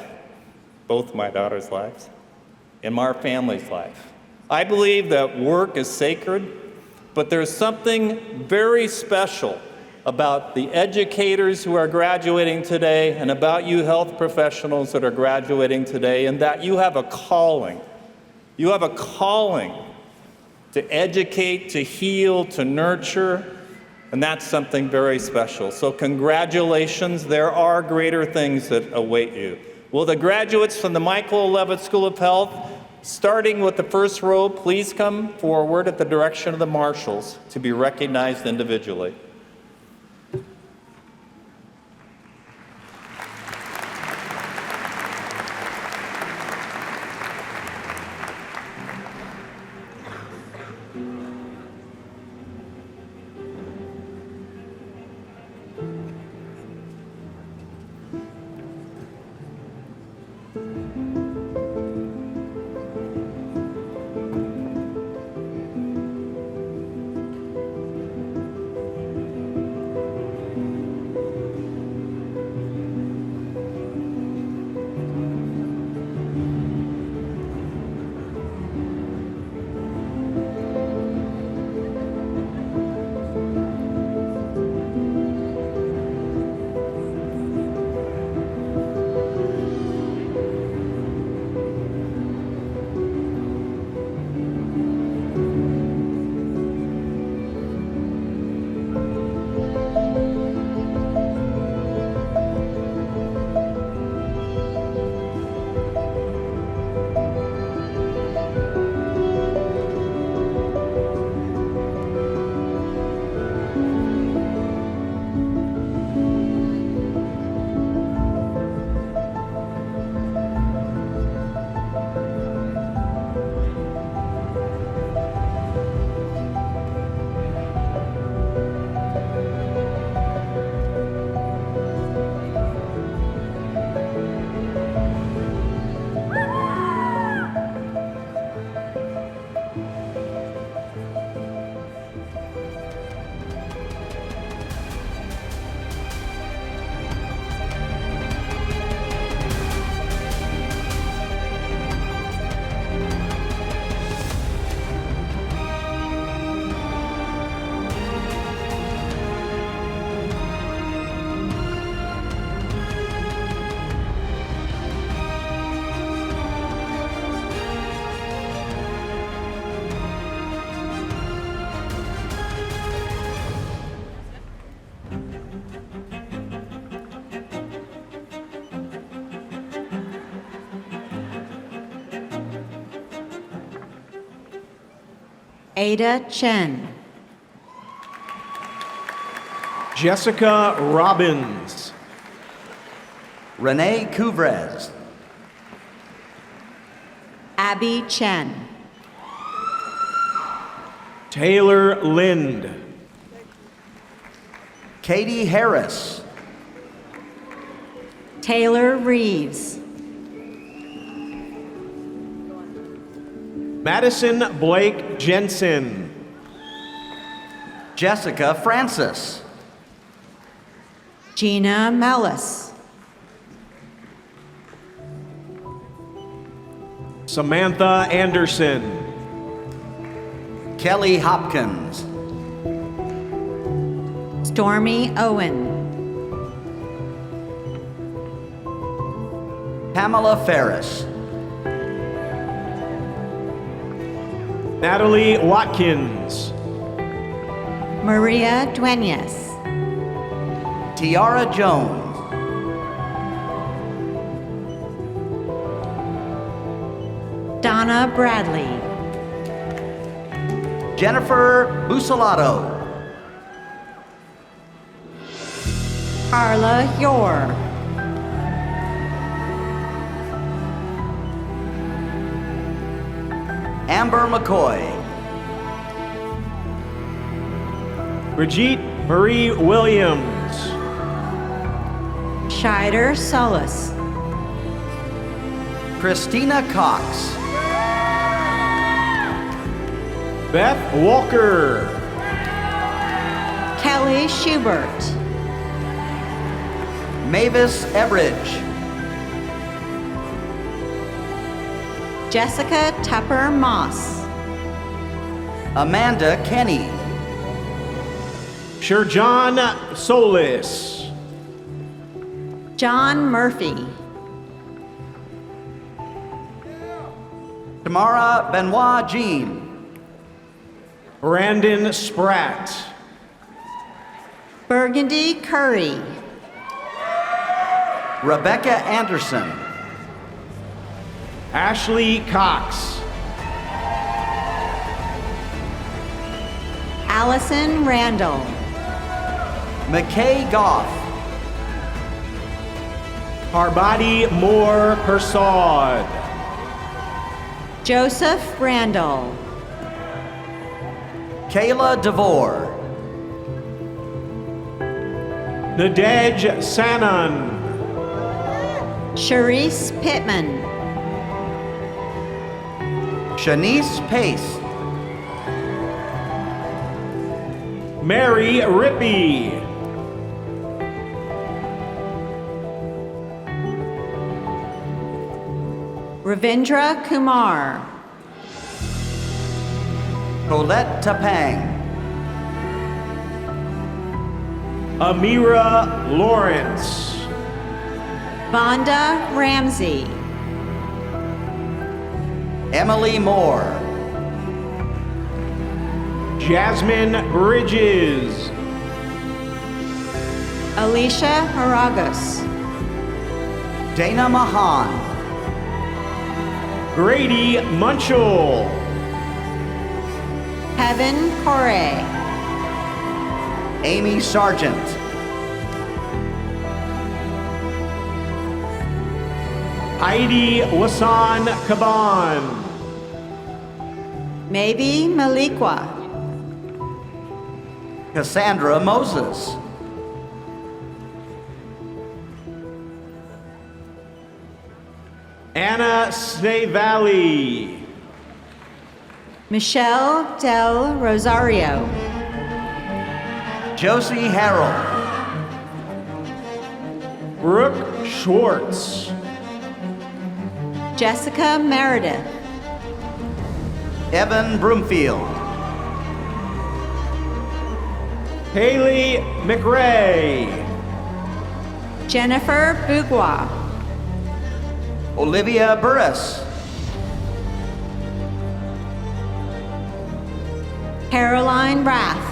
[SPEAKER 7] both my daughter's lives, in our family's life. I believe that work is sacred, but there's something very special about the educators who are graduating today and about you health professionals that are graduating today, and that you have a calling. You have a calling to educate, to heal, to nurture, and that's something very special. So congratulations, there are greater things that await you. Will the graduates from the Michael O. Leavitt School of Health, starting with the first row, please come forward at the direction of the marshals to be recognized individually.
[SPEAKER 8] Ada Chen.
[SPEAKER 9] Jessica Robbins.
[SPEAKER 10] Renee Couvrez.
[SPEAKER 8] Abby Chen.
[SPEAKER 9] Taylor Lind.
[SPEAKER 10] Katie Harris.
[SPEAKER 8] Taylor Reeves.
[SPEAKER 9] Madison Blake Jensen.
[SPEAKER 10] Jessica Francis.
[SPEAKER 8] Gina Mellis.
[SPEAKER 9] Samantha Anderson.
[SPEAKER 10] Kelly Hopkins.
[SPEAKER 8] Stormy Owen.
[SPEAKER 10] Pamela Ferris.
[SPEAKER 9] Natalie Watkins.
[SPEAKER 8] Maria Duenas.
[SPEAKER 10] Tiara Jones.
[SPEAKER 8] Donna Bradley.
[SPEAKER 10] Jennifer Busolato.
[SPEAKER 8] Carla Yor.
[SPEAKER 10] Amber McCoy.
[SPEAKER 9] Brigitte Marie Williams.
[SPEAKER 8] Scheider Solis.
[SPEAKER 10] Christina Cox.
[SPEAKER 9] Beth Walker.
[SPEAKER 8] Kelly Schubert.
[SPEAKER 10] Mavis Everidge.
[SPEAKER 8] Jessica Tupper Moss.
[SPEAKER 10] Amanda Kenny.
[SPEAKER 9] Sherjan Solis.
[SPEAKER 8] John Murphy.
[SPEAKER 10] Tamara Benoit Jean.
[SPEAKER 9] Brandon Spratt.
[SPEAKER 8] Burgundy Curry.
[SPEAKER 10] Rebecca Anderson.
[SPEAKER 9] Ashley Cox.
[SPEAKER 8] Allison Randall.
[SPEAKER 10] McKay Goff.
[SPEAKER 9] Harbadi Moore Persaud.
[SPEAKER 8] Joseph Randall.
[SPEAKER 10] Kayla DeVore.
[SPEAKER 9] Nadej Sanon.
[SPEAKER 8] Charisse Pittman.
[SPEAKER 10] Shanice Pace.
[SPEAKER 9] Mary Rippey.
[SPEAKER 8] Ravindra Kumar.
[SPEAKER 10] Colette Tapang.
[SPEAKER 9] Amira Lawrence.
[SPEAKER 8] Vonda Ramsey.
[SPEAKER 10] Emily Moore.
[SPEAKER 9] Jasmine Bridges.
[SPEAKER 8] Alicia Haragos.
[SPEAKER 10] Dana Mahan.
[SPEAKER 9] Grady Munchell.
[SPEAKER 8] Kevin Corey.
[SPEAKER 10] Amy Sargent.
[SPEAKER 9] Heidi Wasan Kaban.
[SPEAKER 8] Maybe Malikwa.
[SPEAKER 10] Cassandra Moses.
[SPEAKER 9] Anna Snavalley.
[SPEAKER 8] Michelle Del Rosario.
[SPEAKER 10] Josie Harrell.
[SPEAKER 9] Brooke Schwartz.
[SPEAKER 8] Jessica Meredith.
[SPEAKER 10] Evan Broomfield.
[SPEAKER 9] Haley McRae.
[SPEAKER 8] Jennifer Bougua.
[SPEAKER 10] Olivia Burris.
[SPEAKER 8] Caroline Rath.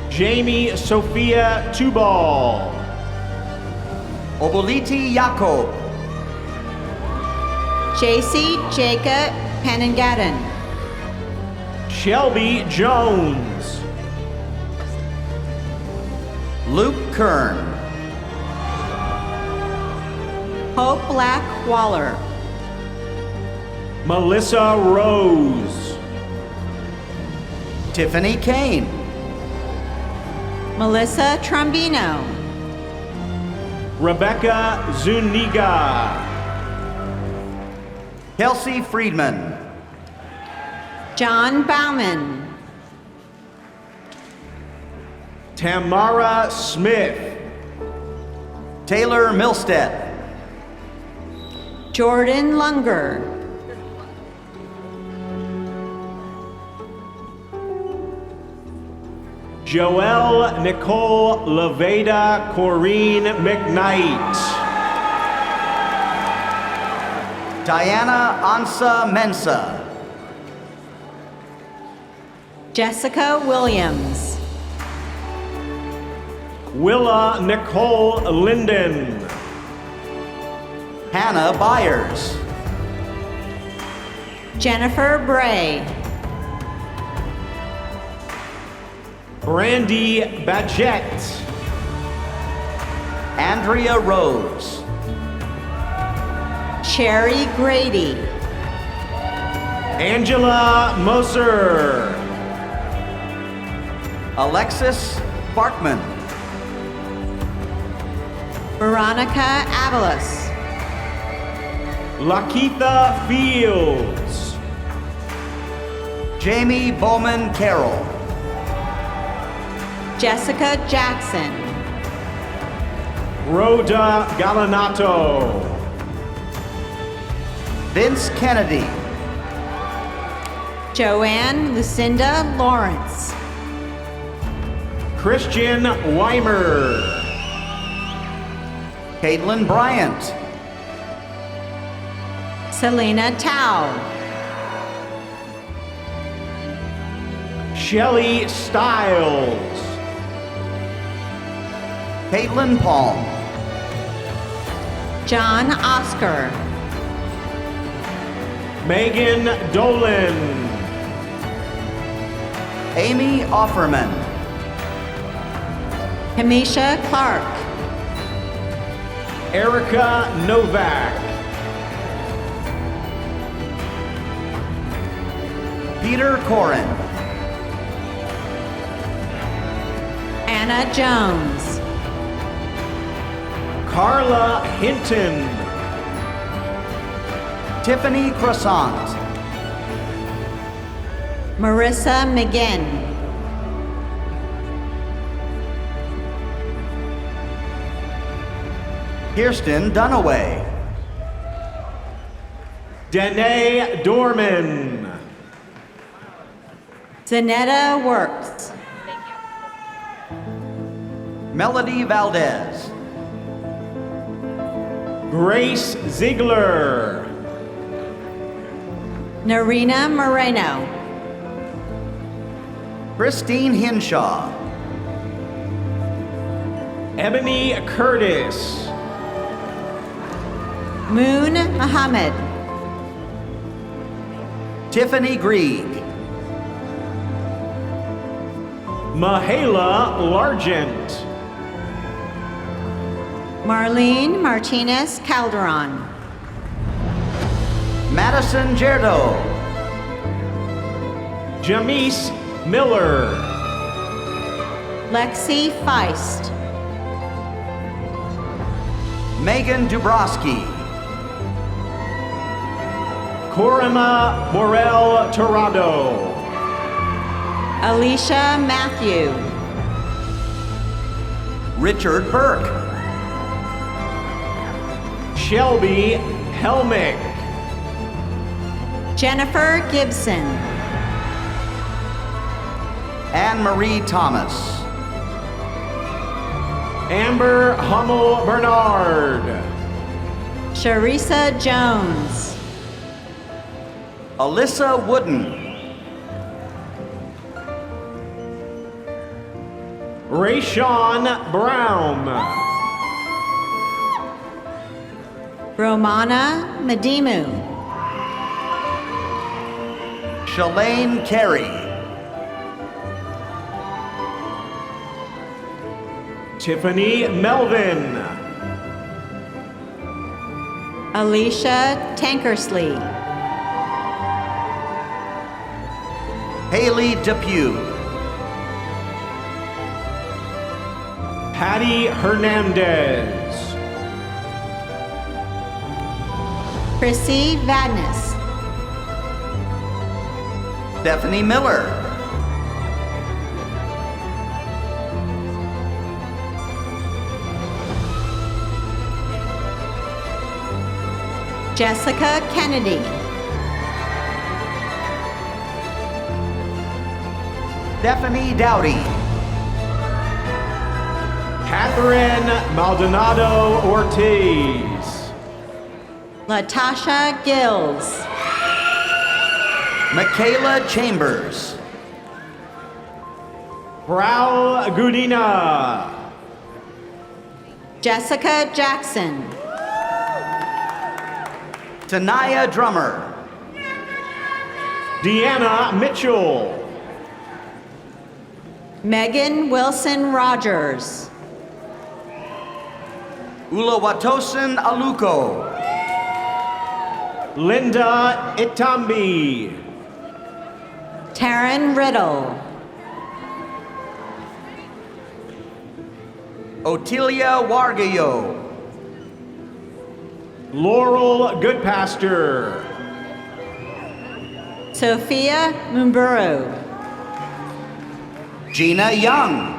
[SPEAKER 9] Jamie Sophia Tubal.
[SPEAKER 10] Oboliti Yacob.
[SPEAKER 8] JC Jacob Penangadan.
[SPEAKER 9] Shelby Jones.
[SPEAKER 10] Luke Kern.
[SPEAKER 8] Hope Black Waller.
[SPEAKER 9] Melissa Rose.
[SPEAKER 10] Tiffany Kane.
[SPEAKER 8] Melissa Trombino.
[SPEAKER 9] Rebecca Zuniga.
[SPEAKER 10] Kelsey Friedman.
[SPEAKER 8] John Bauman.
[SPEAKER 9] Tamara Smith.
[SPEAKER 10] Taylor Milstead.
[SPEAKER 8] Jordan Lunger.
[SPEAKER 9] Joelle Nicole Leveda Corrine McKnight.
[SPEAKER 10] Diana Ansa Mensa.
[SPEAKER 8] Jessica Williams.
[SPEAKER 9] Willa Nicole Linden.
[SPEAKER 10] Hannah Byers.
[SPEAKER 8] Jennifer Bray.
[SPEAKER 9] Brandy Badgett.
[SPEAKER 10] Andrea Rose.
[SPEAKER 8] Sherry Grady.
[SPEAKER 9] Angela Moser.
[SPEAKER 10] Alexis Barkman.
[SPEAKER 8] Veronica Avalos.
[SPEAKER 9] Lakitha Fields.
[SPEAKER 10] Jamie Bowman Carroll.
[SPEAKER 8] Jessica Jackson.
[SPEAKER 9] Rhoda Galanato.
[SPEAKER 10] Vince Kennedy.
[SPEAKER 8] Joanne Lucinda Lawrence.
[SPEAKER 9] Christian Weimer.
[SPEAKER 10] Caitlin Bryant.
[SPEAKER 8] Selena Tao.
[SPEAKER 9] Shelley Stiles.
[SPEAKER 10] Caitlin Palm.
[SPEAKER 8] John Oscar.
[SPEAKER 9] Megan Dolan.
[SPEAKER 10] Amy Offerman.
[SPEAKER 8] Kamisha Clark.
[SPEAKER 9] Erica Novak.
[SPEAKER 10] Peter Corin.
[SPEAKER 8] Anna Jones.
[SPEAKER 9] Carla Hinton.
[SPEAKER 10] Tiffany Croissant.
[SPEAKER 8] Marissa McGinn.
[SPEAKER 10] Kirsten Dunaway.
[SPEAKER 9] Danae Dorman.
[SPEAKER 8] Zanetta Works.
[SPEAKER 10] Melody Valdez.
[SPEAKER 9] Grace Ziegler.
[SPEAKER 8] Narina Moreno.
[SPEAKER 10] Christine Hinshaw.
[SPEAKER 9] Ebony Curtis.
[SPEAKER 8] Moon Muhammad.
[SPEAKER 10] Tiffany Grieg.
[SPEAKER 9] Mahala Largent.
[SPEAKER 8] Marlene Martinez Calderon.
[SPEAKER 10] Madison Gerdo.
[SPEAKER 9] Jamise Miller.
[SPEAKER 8] Lexi Feist.
[SPEAKER 10] Megan Dubrowski.
[SPEAKER 9] Corima Morel Torrado.
[SPEAKER 8] Alicia Matthew.
[SPEAKER 10] Richard Burke.
[SPEAKER 9] Shelby Helmick.
[SPEAKER 8] Jennifer Gibson.
[SPEAKER 10] Anne-Marie Thomas.
[SPEAKER 9] Amber Hummel Bernard.
[SPEAKER 8] Sharissa Jones.
[SPEAKER 10] Alyssa Wooden.
[SPEAKER 9] Rayshawn Brown.
[SPEAKER 8] Romana Madimu.
[SPEAKER 10] Shalane Carey.
[SPEAKER 9] Tiffany Melvin.
[SPEAKER 8] Alicia Tankersley.
[SPEAKER 10] Haley Depew.
[SPEAKER 9] Patty Hernandez.
[SPEAKER 8] Chrissy Vadnais.
[SPEAKER 10] Stephanie Miller.
[SPEAKER 8] Jessica Kennedy.
[SPEAKER 10] Stephanie Dowdy.
[SPEAKER 9] Catherine Maldonado Ortiz.
[SPEAKER 8] Latasha Gills.
[SPEAKER 10] Michaela Chambers.
[SPEAKER 9] Frau Gudina.
[SPEAKER 8] Jessica Jackson.
[SPEAKER 10] Tanaya Drummer.
[SPEAKER 9] Deanna Mitchell.
[SPEAKER 8] Megan Wilson Rogers.
[SPEAKER 10] Uluwatosin Aluko.
[SPEAKER 9] Linda Itambi.
[SPEAKER 8] Taryn Riddle.
[SPEAKER 10] Otilia Wargayo.
[SPEAKER 9] Laurel Goodpaster.
[SPEAKER 8] Sophia Mumburu.
[SPEAKER 10] Gina Young.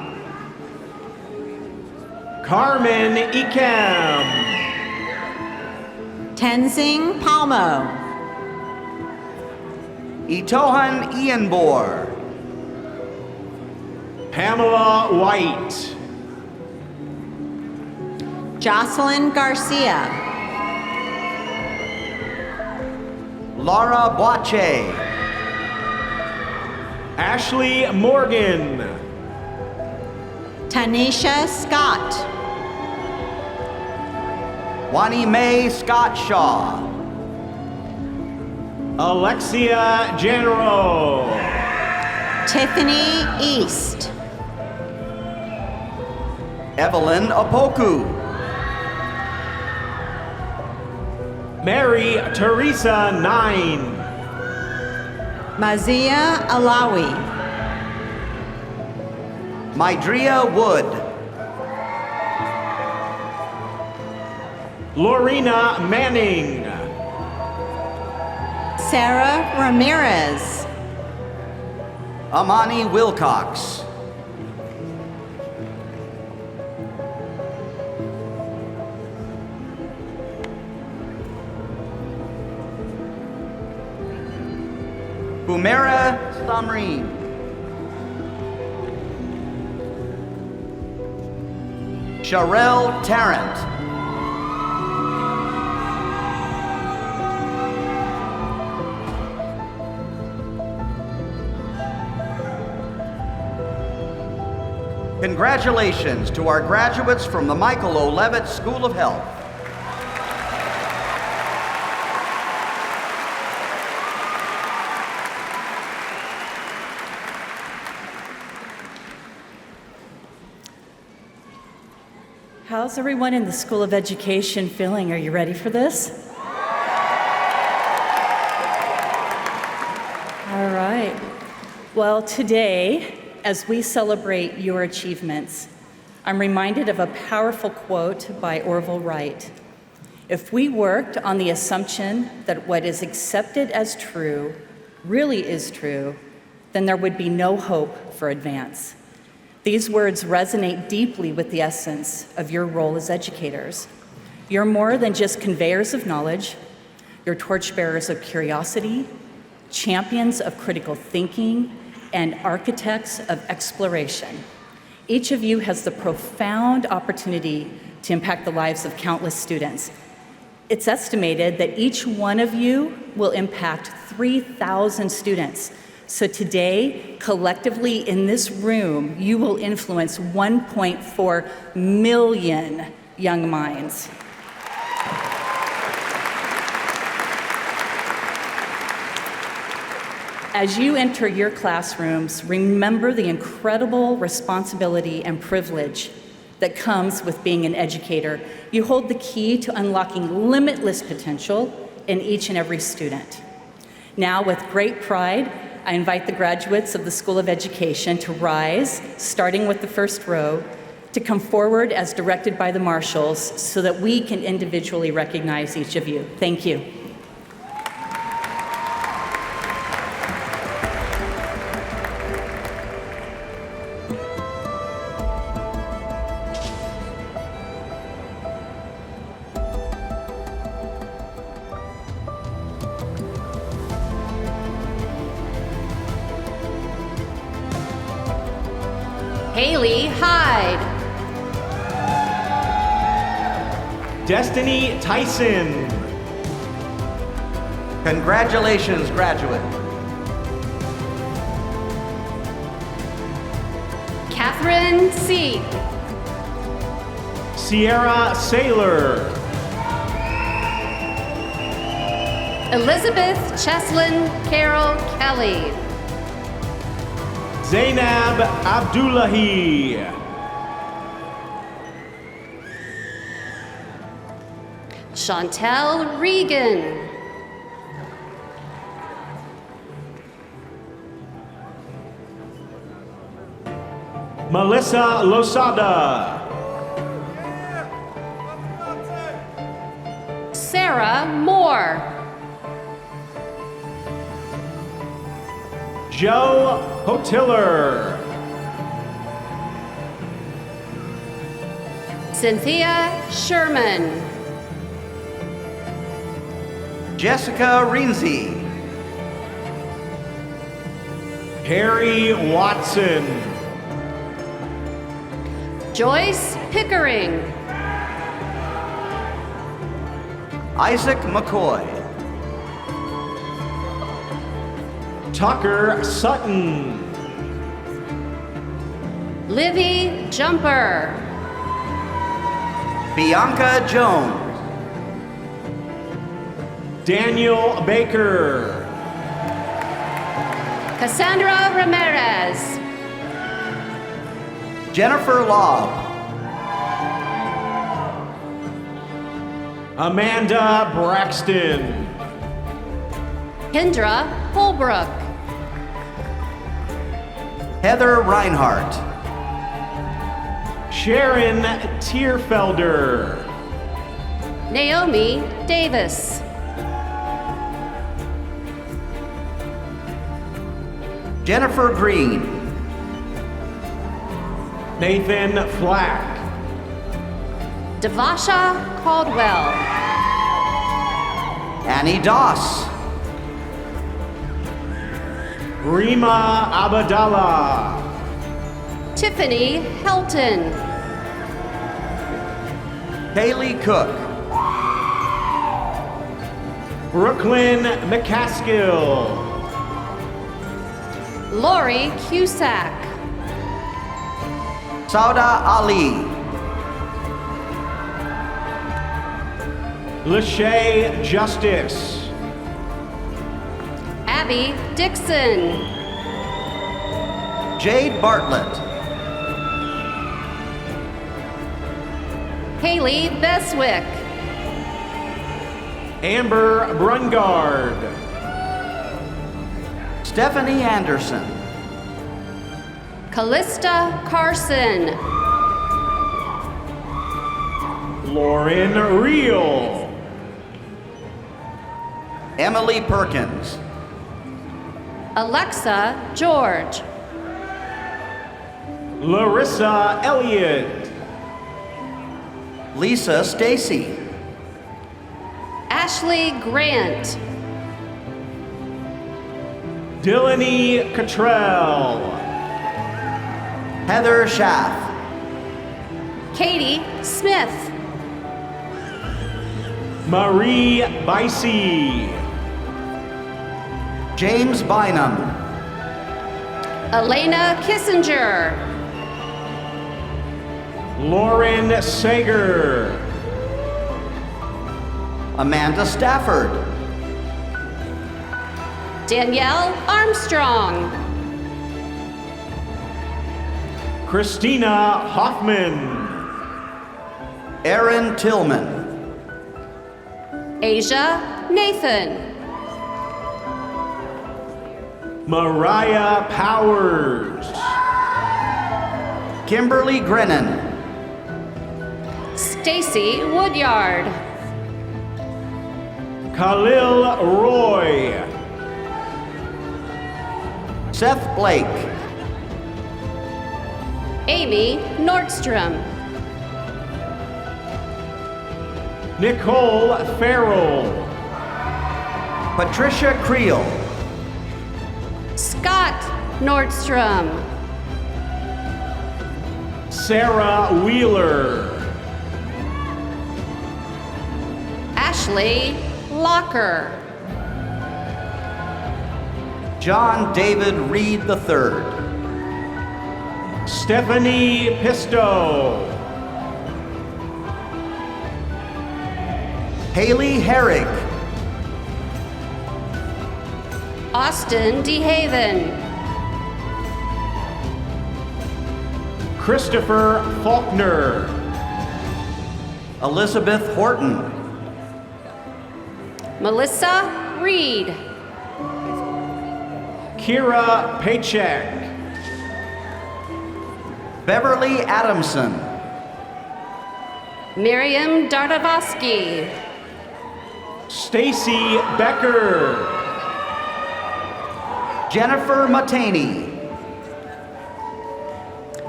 [SPEAKER 9] Carmen Ekem.
[SPEAKER 8] Tenzing Palmo.
[SPEAKER 10] Itohan Ianbor.
[SPEAKER 9] Pamela White.
[SPEAKER 8] Jocelyn Garcia.
[SPEAKER 10] Laura Boache.
[SPEAKER 9] Ashley Morgan.
[SPEAKER 8] Tanisha Scott.
[SPEAKER 10] Wani Mae Scott Shaw.
[SPEAKER 9] Alexia General.
[SPEAKER 8] Tiffany East.
[SPEAKER 10] Evelyn Opoku.
[SPEAKER 9] Mary Teresa Nine.
[SPEAKER 8] Mazia Alawi.
[SPEAKER 10] Mydria Wood.
[SPEAKER 9] Lorena Manning.
[SPEAKER 8] Sarah Ramirez.
[SPEAKER 10] Amani Wilcox. Humera Samreen. Sharelle Tarrant. Congratulations to our graduates from the Michael O. Leavitt School of Health.
[SPEAKER 11] How's everyone in the School of Education feeling? Are you ready for this? All right. Well, today, as we celebrate your achievements, I'm reminded of a powerful quote by Orville Wright. If we worked on the assumption that what is accepted as true really is true, then there would be no hope for advance. These words resonate deeply with the essence of your role as educators. You're more than just conveyors of knowledge. You're torchbearers of curiosity, champions of critical thinking, and architects of exploration. Each of you has the profound opportunity to impact the lives of countless students. It's estimated that each one of you will impact 3,000 students. So today, collectively in this room, you will influence 1.4 million young minds. As you enter your classrooms, remember the incredible responsibility and privilege that comes with being an educator. You hold the key to unlocking limitless potential in each and every student. Now, with great pride, I invite the graduates of the School of Education to rise, starting with the first row, to come forward as directed by the marshals so that we can individually recognize each of you. Thank you.
[SPEAKER 12] Haley Hyde.
[SPEAKER 9] Destiny Tyson.
[SPEAKER 10] Congratulations, graduate.
[SPEAKER 12] Catherine C.
[SPEAKER 9] Sierra Saylor.
[SPEAKER 12] Elizabeth Cheslin Carol Kelly.
[SPEAKER 9] Zainab Abdullahi.
[SPEAKER 12] Chantel Regan.
[SPEAKER 9] Melissa Losada.
[SPEAKER 12] Sarah Moore.
[SPEAKER 9] Joe Hotiller.
[SPEAKER 12] Cynthia Sherman.
[SPEAKER 10] Jessica Rinzi.
[SPEAKER 9] Harry Watson.
[SPEAKER 12] Joyce Pickering.
[SPEAKER 10] Isaac McCoy.
[SPEAKER 9] Tucker Sutton.
[SPEAKER 12] Livy Jumper.
[SPEAKER 10] Bianca Jones.
[SPEAKER 9] Daniel Baker.
[SPEAKER 12] Cassandra Ramirez.
[SPEAKER 10] Jennifer Law.
[SPEAKER 9] Amanda Braxton.
[SPEAKER 12] Kendra Holbrook.
[SPEAKER 10] Heather Reinhardt.
[SPEAKER 9] Sharon Tierfelder.
[SPEAKER 12] Naomi Davis.
[SPEAKER 10] Jennifer Green.
[SPEAKER 9] Nathan Flack.
[SPEAKER 12] Devasha Caldwell.
[SPEAKER 10] Annie Doss.
[SPEAKER 9] Rima Abadallah.
[SPEAKER 12] Tiffany Helton.
[SPEAKER 10] Haley Cook.
[SPEAKER 9] Brooklyn McCaskill.
[SPEAKER 12] Lori Cusack.
[SPEAKER 10] Sauda Ali.
[SPEAKER 9] Lachey Justice.
[SPEAKER 12] Abby Dixon.
[SPEAKER 10] Jade Bartlett.
[SPEAKER 12] Haley Beswick.
[SPEAKER 9] Amber Brungard.
[SPEAKER 10] Stephanie Anderson.
[SPEAKER 12] Callista Carson.
[SPEAKER 9] Lauren Reel.
[SPEAKER 10] Emily Perkins.
[SPEAKER 12] Alexa George.
[SPEAKER 9] Larissa Elliott.
[SPEAKER 10] Lisa Stacy.
[SPEAKER 12] Ashley Grant.
[SPEAKER 9] Delaney Cottrell.
[SPEAKER 10] Heather Schaff.
[SPEAKER 12] Katie Smith.
[SPEAKER 9] Marie Bicey.
[SPEAKER 10] James Bynum.
[SPEAKER 12] Elena Kissinger.
[SPEAKER 9] Lauren Sager.
[SPEAKER 10] Amanda Stafford.
[SPEAKER 12] Danielle Armstrong.
[SPEAKER 9] Christina Hoffman.
[SPEAKER 10] Aaron Tillman.
[SPEAKER 12] Asia Nathan.
[SPEAKER 9] Mariah Powers.
[SPEAKER 10] Kimberly Grennan.
[SPEAKER 12] Stacy Woodyard.
[SPEAKER 9] Khalil Roy.
[SPEAKER 10] Seth Blake.
[SPEAKER 12] Amy Nordstrom.
[SPEAKER 9] Nicole Farrell.
[SPEAKER 10] Patricia Creel.
[SPEAKER 12] Scott Nordstrom.
[SPEAKER 9] Sarah Wheeler.
[SPEAKER 12] Ashley Locker.
[SPEAKER 10] John David Reed III.
[SPEAKER 9] Stephanie Pisto.
[SPEAKER 10] Haley Herrick.
[SPEAKER 12] Austin DeHaven.
[SPEAKER 9] Christopher Faulkner.
[SPEAKER 10] Elizabeth Horton.
[SPEAKER 12] Melissa Reed.
[SPEAKER 9] Kira Paycheck.
[SPEAKER 10] Beverly Adamson.
[SPEAKER 12] Miriam Dardavosky.
[SPEAKER 9] Stacy Becker.
[SPEAKER 10] Jennifer Mataney.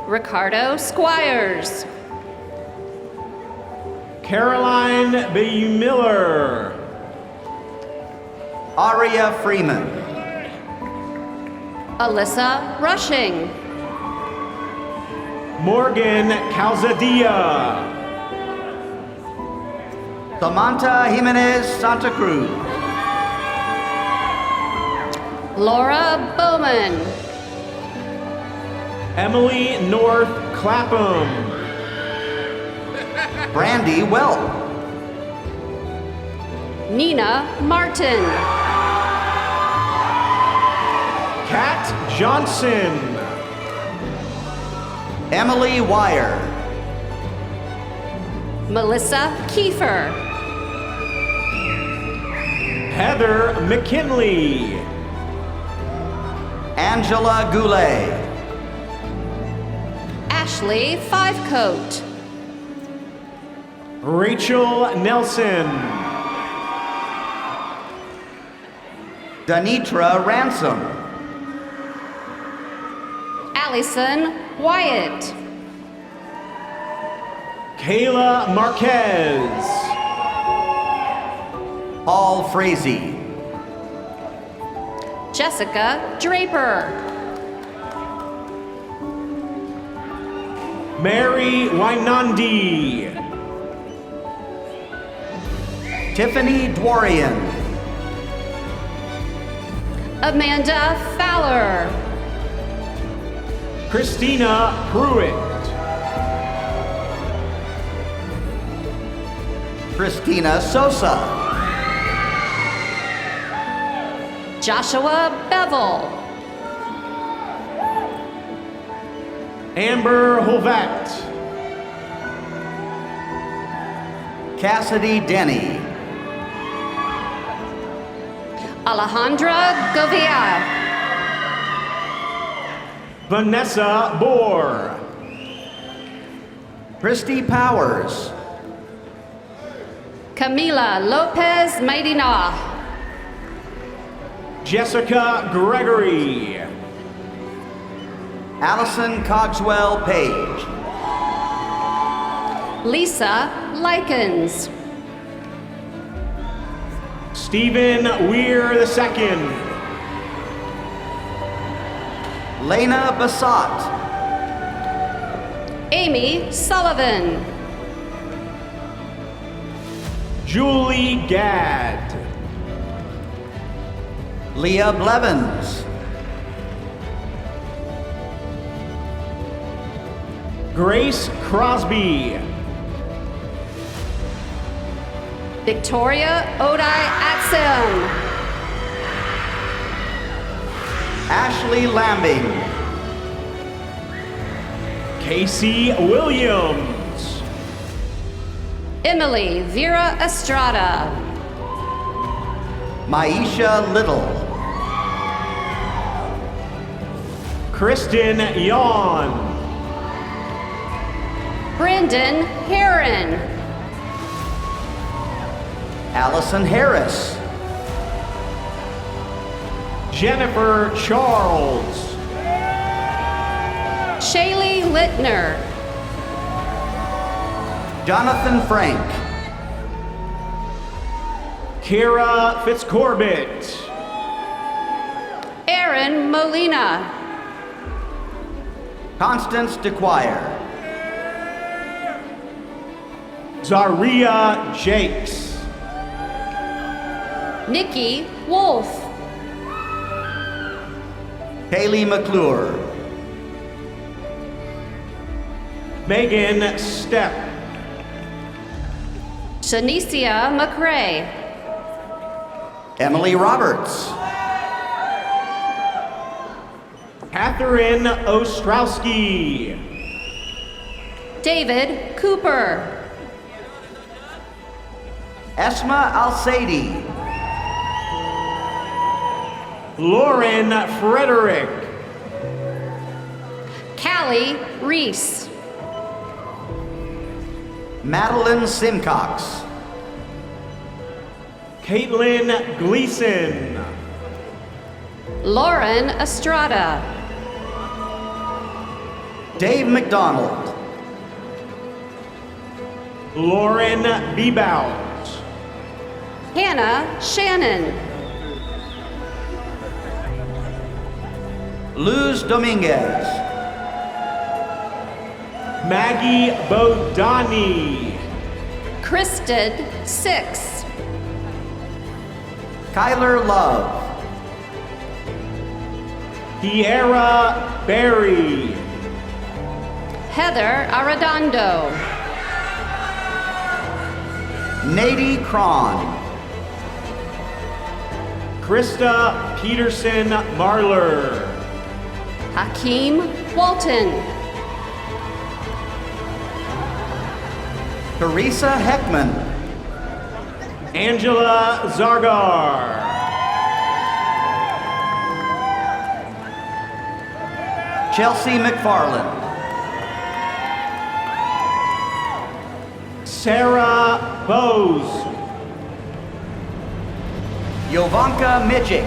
[SPEAKER 12] Ricardo Squires.
[SPEAKER 9] Caroline B. Miller.
[SPEAKER 10] Aria Freeman.
[SPEAKER 12] Alyssa Rushing.
[SPEAKER 9] Morgan Calzadilla.
[SPEAKER 10] Samantha Jimenez Santa Cruz.
[SPEAKER 12] Laura Bowman.
[SPEAKER 9] Emily North Clapham.
[SPEAKER 10] Brandy Welp.
[SPEAKER 12] Nina Martin.
[SPEAKER 9] Kat Johnson.
[SPEAKER 10] Emily Wire.
[SPEAKER 12] Melissa Kiefer.
[SPEAKER 9] Heather McKinley.
[SPEAKER 10] Angela Goulet.
[SPEAKER 12] Ashley Fivecoat.
[SPEAKER 9] Rachel Nelson.
[SPEAKER 10] Danitra Ransom.
[SPEAKER 12] Allison Wyatt.
[SPEAKER 9] Kayla Marquez.
[SPEAKER 10] Paul Frazee.
[SPEAKER 12] Jessica Draper.
[SPEAKER 9] Mary Wainandi.
[SPEAKER 10] Tiffany Dwarian.
[SPEAKER 12] Amanda Fowler.
[SPEAKER 9] Christina Pruitt.
[SPEAKER 10] Christina Sosa.
[SPEAKER 12] Joshua Bevel.
[SPEAKER 9] Amber Holvat.
[SPEAKER 10] Cassidy Denny.
[SPEAKER 12] Alejandra Govia.
[SPEAKER 9] Vanessa Bohr.
[SPEAKER 10] Christy Powers.
[SPEAKER 12] Camila Lopez Medina.
[SPEAKER 9] Jessica Gregory.
[SPEAKER 10] Allison Cogswell Page.
[SPEAKER 12] Lisa Likens.
[SPEAKER 9] Stephen Weir II.
[SPEAKER 10] Lena Basat.
[SPEAKER 12] Amy Sullivan.
[SPEAKER 9] Julie Gadd.
[SPEAKER 10] Leah Blevins.
[SPEAKER 9] Grace Crosby.
[SPEAKER 12] Victoria Odai Atsim.
[SPEAKER 10] Ashley Lambing.
[SPEAKER 9] Casey Williams.
[SPEAKER 12] Emily Vera Estrada.
[SPEAKER 10] Maisha Little.
[SPEAKER 9] Kristen Yawn.
[SPEAKER 12] Brandon Heron.
[SPEAKER 10] Allison Harris.
[SPEAKER 9] Jennifer Charles.
[SPEAKER 12] Shaylee Littner.
[SPEAKER 10] Jonathan Frank.
[SPEAKER 9] Kira Fitzcorbett.
[SPEAKER 12] Aaron Molina.
[SPEAKER 10] Constance DeQuire.
[SPEAKER 9] Zaria Jakes.
[SPEAKER 12] Nikki Wolf.
[SPEAKER 10] Kaylee McClure.
[SPEAKER 9] Megan Stepp.
[SPEAKER 12] Shanicia McRae.
[SPEAKER 10] Emily Roberts.
[SPEAKER 9] Catherine Ostrowski.
[SPEAKER 12] David Cooper.
[SPEAKER 10] Esma Al-Saidi.
[SPEAKER 9] Lauren Frederick.
[SPEAKER 12] Callie Reese.
[SPEAKER 10] Madeline Simcox.
[SPEAKER 9] Caitlin Gleason.
[SPEAKER 12] Lauren Estrada.
[SPEAKER 10] Dave McDonald.
[SPEAKER 9] Lauren Bebout.
[SPEAKER 12] Hannah Shannon.
[SPEAKER 10] Luz Dominguez.
[SPEAKER 9] Maggie Bodani.
[SPEAKER 12] Kristen Six.
[SPEAKER 10] Kyler Love.
[SPEAKER 9] Kiera Berry.
[SPEAKER 12] Heather Arredondo.
[SPEAKER 10] Nady Cron.
[SPEAKER 9] Krista Peterson Marler.
[SPEAKER 12] Hakeem Walton.
[SPEAKER 10] Teresa Heckman.
[SPEAKER 9] Angela Zargar.
[SPEAKER 10] Chelsea McFarland.
[SPEAKER 9] Sarah Bose.
[SPEAKER 10] Yovanka Mijic.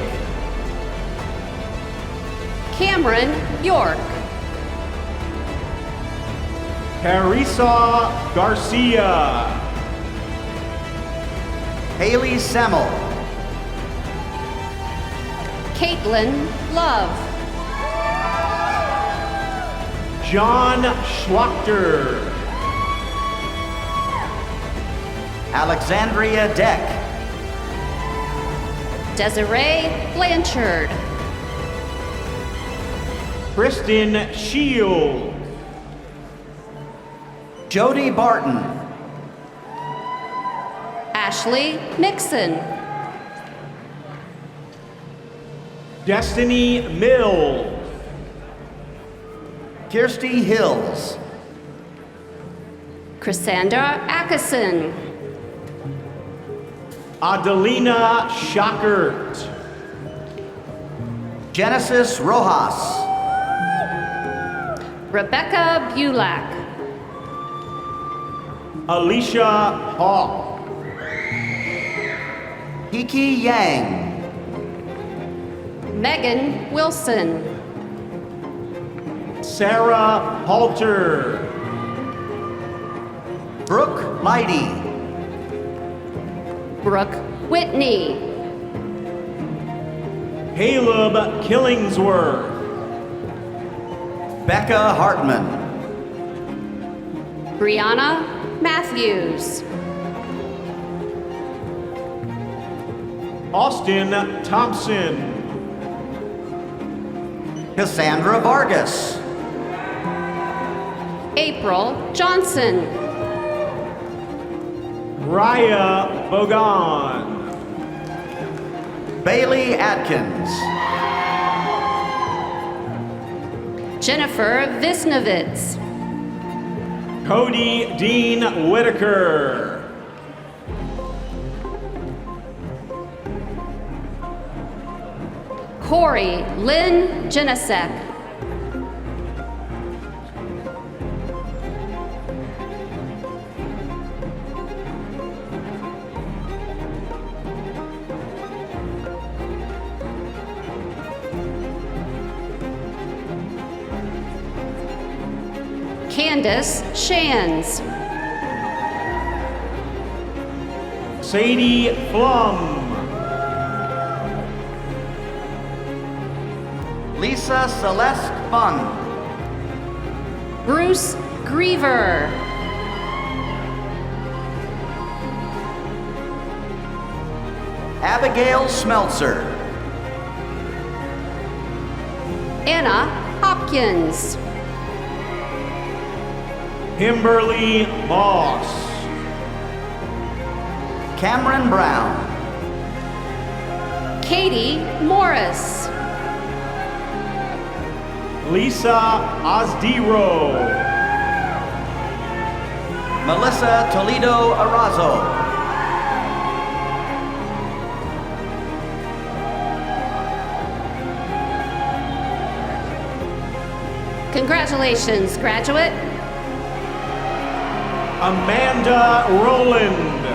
[SPEAKER 12] Cameron York.
[SPEAKER 9] Carissa Garcia.
[SPEAKER 10] Haley Semmel.
[SPEAKER 12] Caitlin Love.
[SPEAKER 9] John Schwachter.
[SPEAKER 10] Alexandria Deck.
[SPEAKER 12] Desiree Blanchard.
[SPEAKER 9] Kristen Shield.
[SPEAKER 10] Jody Barton.
[SPEAKER 12] Ashley Nixon.
[SPEAKER 9] Destiny Mill.
[SPEAKER 10] Kirsty Hills.
[SPEAKER 12] Cassandra Ackerson.
[SPEAKER 9] Adelina Schockert.
[SPEAKER 10] Genesis Rojas.
[SPEAKER 12] Rebecca Bulak.
[SPEAKER 9] Alicia Hawk.
[SPEAKER 10] Hiki Yang.
[SPEAKER 12] Megan Wilson.
[SPEAKER 9] Sarah Halter.
[SPEAKER 10] Brooke Leidy.
[SPEAKER 12] Brooke Whitney.
[SPEAKER 9] Caleb Killingsworth.
[SPEAKER 10] Becca Hartman.
[SPEAKER 12] Brianna Matthews.
[SPEAKER 9] Austin Thompson.
[SPEAKER 10] Cassandra Vargas.
[SPEAKER 12] April Johnson.
[SPEAKER 9] Raya Bogan.
[SPEAKER 10] Bailey Atkins.
[SPEAKER 12] Jennifer Visnovitz.
[SPEAKER 9] Cody Dean Whitaker.
[SPEAKER 12] Corey Lynn Jenasek. Candace Shands.
[SPEAKER 9] Sadie Flum.
[SPEAKER 10] Lisa Celeste Bunn.
[SPEAKER 12] Bruce Griever.
[SPEAKER 10] Abigail Smeltzer.
[SPEAKER 12] Anna Hopkins.
[SPEAKER 9] Kimberly Moss.
[SPEAKER 10] Cameron Brown.
[SPEAKER 12] Katie Morris.
[SPEAKER 9] Lisa Osdiro.
[SPEAKER 10] Melissa Toledo Arazo.
[SPEAKER 12] Congratulations, graduate.
[SPEAKER 9] Amanda Rowland.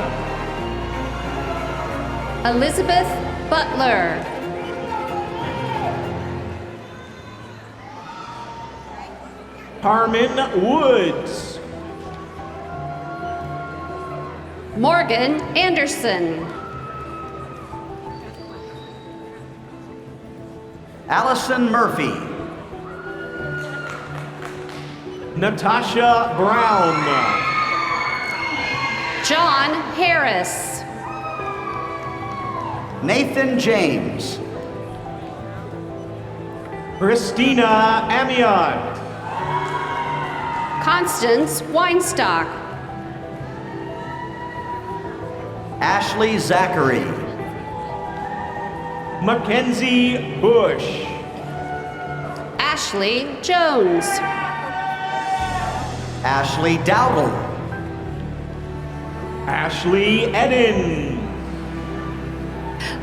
[SPEAKER 12] Elizabeth Butler.
[SPEAKER 9] Carmen Woods.
[SPEAKER 12] Morgan Anderson.
[SPEAKER 10] Allison Murphy.
[SPEAKER 9] Natasha Brown.
[SPEAKER 12] John Harris.
[SPEAKER 10] Nathan James.
[SPEAKER 9] Christina Amiot.
[SPEAKER 12] Constance Weinstock.
[SPEAKER 10] Ashley Zachary.
[SPEAKER 9] Mackenzie Bush.
[SPEAKER 12] Ashley Jones.
[SPEAKER 10] Ashley Dowdle.
[SPEAKER 9] Ashley Eden.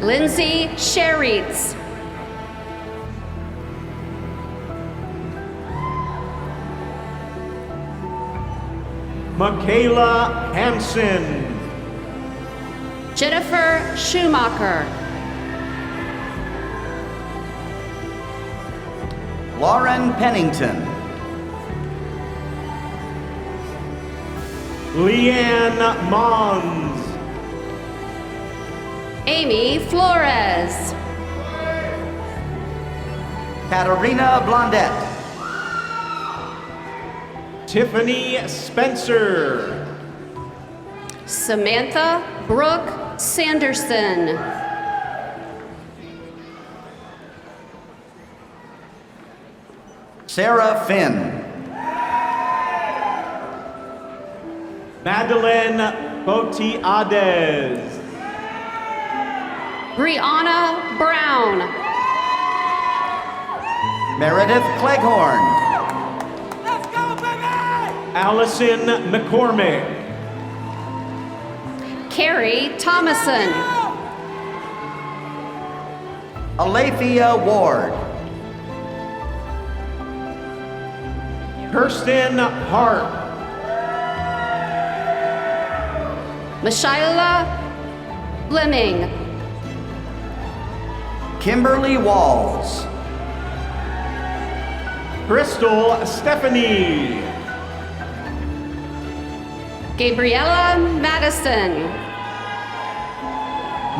[SPEAKER 12] Lindsay Sheritz.
[SPEAKER 9] Michaela Hansen.
[SPEAKER 12] Jennifer Schumacher.
[SPEAKER 10] Lauren Pennington.
[SPEAKER 9] Leanne Mons.
[SPEAKER 12] Amy Flores.
[SPEAKER 10] Katarina Blondette.
[SPEAKER 9] Tiffany Spencer.
[SPEAKER 12] Samantha Brooke Sanderson.
[SPEAKER 10] Sarah Finn.
[SPEAKER 9] Madeline Botiades.
[SPEAKER 12] Brianna Brown.
[SPEAKER 10] Meredith Cleghorn.
[SPEAKER 9] Allison McCormick.
[SPEAKER 12] Carrie Thomason.
[SPEAKER 10] Alethea Ward.
[SPEAKER 9] Kirsten Hart.
[SPEAKER 12] Mishaila Fleming.
[SPEAKER 10] Kimberly Walls.
[SPEAKER 9] Crystal Stephanie.
[SPEAKER 12] Gabriella Madison.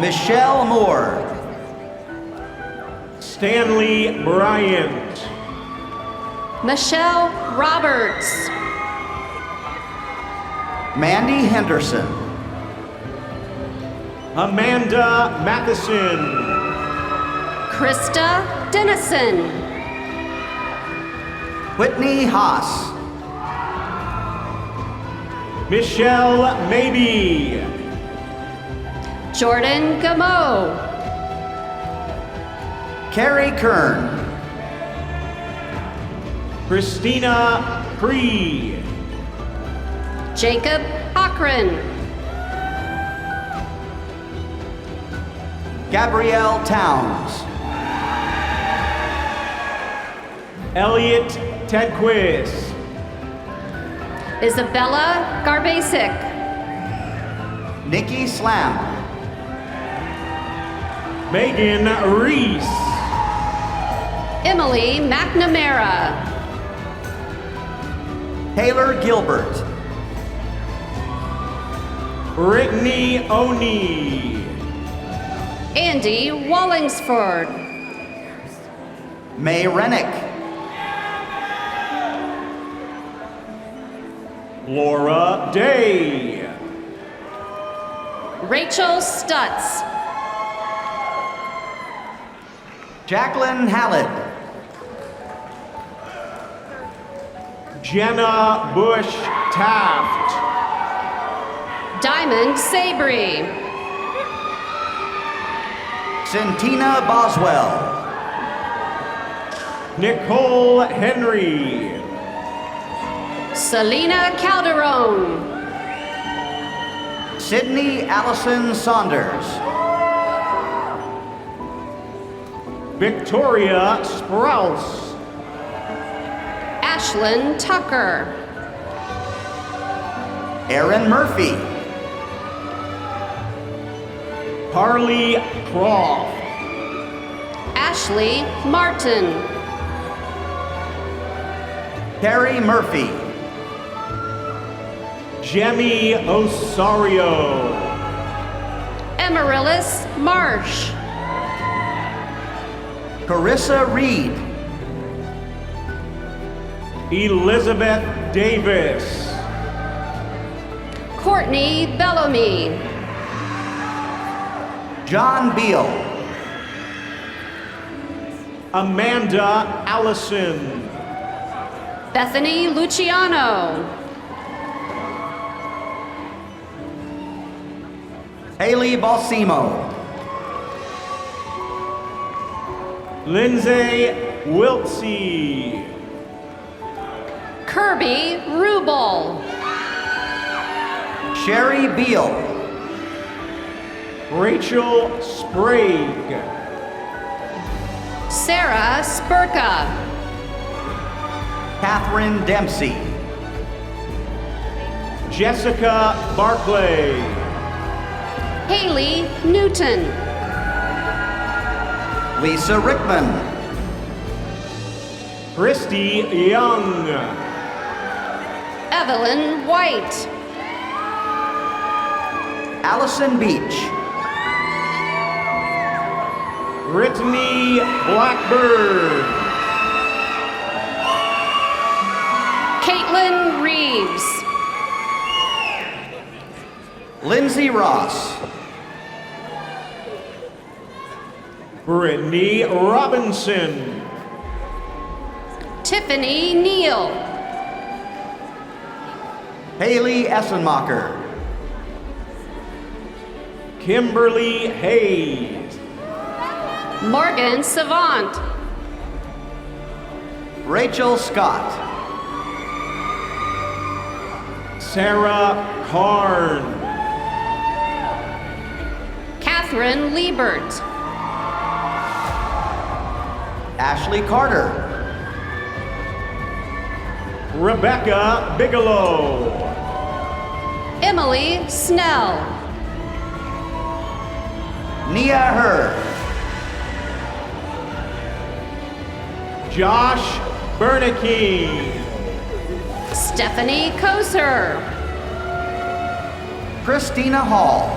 [SPEAKER 10] Michelle Moore.
[SPEAKER 9] Stanley Bryant.
[SPEAKER 12] Michelle Roberts.
[SPEAKER 10] Mandy Henderson.
[SPEAKER 9] Amanda Matheson.
[SPEAKER 12] Krista Dennison.
[SPEAKER 10] Whitney Haas.
[SPEAKER 9] Michelle Mabey.
[SPEAKER 12] Jordan Gameau.
[SPEAKER 10] Carrie Kern.
[SPEAKER 9] Christina Cree.
[SPEAKER 12] Jacob Cochran.
[SPEAKER 10] Gabrielle Towns.
[SPEAKER 9] Elliot Tedquist.
[SPEAKER 12] Isabella Garbasic.
[SPEAKER 10] Nikki Slam.
[SPEAKER 9] Megan Reese.
[SPEAKER 12] Emily McNamara.
[SPEAKER 10] Taylor Gilbert.
[SPEAKER 9] Brittany Oni.
[SPEAKER 12] Andy Wallingsford.
[SPEAKER 10] May Rennick.
[SPEAKER 9] Laura Day.
[SPEAKER 12] Rachel Stutz.
[SPEAKER 10] Jacqueline Hallett.
[SPEAKER 9] Jenna Bush Taft.
[SPEAKER 12] Diamond Sabry.
[SPEAKER 10] Centina Boswell.
[SPEAKER 9] Nicole Henry.
[SPEAKER 12] Selena Calderon.
[SPEAKER 10] Sydney Allison Saunders.
[SPEAKER 9] Victoria Sprouse.
[SPEAKER 12] Ashlyn Tucker.
[SPEAKER 10] Aaron Murphy.
[SPEAKER 9] Harley Croft.
[SPEAKER 12] Ashley Martin.
[SPEAKER 10] Terry Murphy.
[SPEAKER 9] Jemmy Osario.
[SPEAKER 12] Amaryllis Marsh.
[SPEAKER 10] Carissa Reed.
[SPEAKER 9] Elizabeth Davis.
[SPEAKER 12] Courtney Bellamy.
[SPEAKER 10] John Beal.
[SPEAKER 9] Amanda Allison.
[SPEAKER 12] Bethany Luciano.
[SPEAKER 10] Haley Balsimo.
[SPEAKER 9] Lindsay Wiltsey.
[SPEAKER 12] Kirby Rubel.
[SPEAKER 10] Sherry Beal.
[SPEAKER 9] Rachel Sprague.
[SPEAKER 12] Sarah Spurka.
[SPEAKER 10] Catherine Dempsey.
[SPEAKER 9] Jessica Barclay.
[SPEAKER 12] Haley Newton.
[SPEAKER 10] Lisa Rickman.
[SPEAKER 9] Christy Young.
[SPEAKER 12] Evelyn White.
[SPEAKER 10] Allison Beach.
[SPEAKER 9] Brittany Blackbird.
[SPEAKER 12] Caitlin Reeves.
[SPEAKER 10] Lindsay Ross.
[SPEAKER 9] Brittany Robinson.
[SPEAKER 12] Tiffany Neal.
[SPEAKER 10] Haley Essenmacher.
[SPEAKER 9] Kimberly Hayes.
[SPEAKER 12] Morgan Savant.
[SPEAKER 10] Rachel Scott.
[SPEAKER 9] Sarah Karn.
[SPEAKER 12] Catherine Liebert.
[SPEAKER 10] Ashley Carter.
[SPEAKER 9] Rebecca Bigelow.
[SPEAKER 12] Emily Snell.
[SPEAKER 10] Nia Hurd.
[SPEAKER 9] Josh Bernanke.
[SPEAKER 12] Stephanie Koser.
[SPEAKER 10] Christina Hall.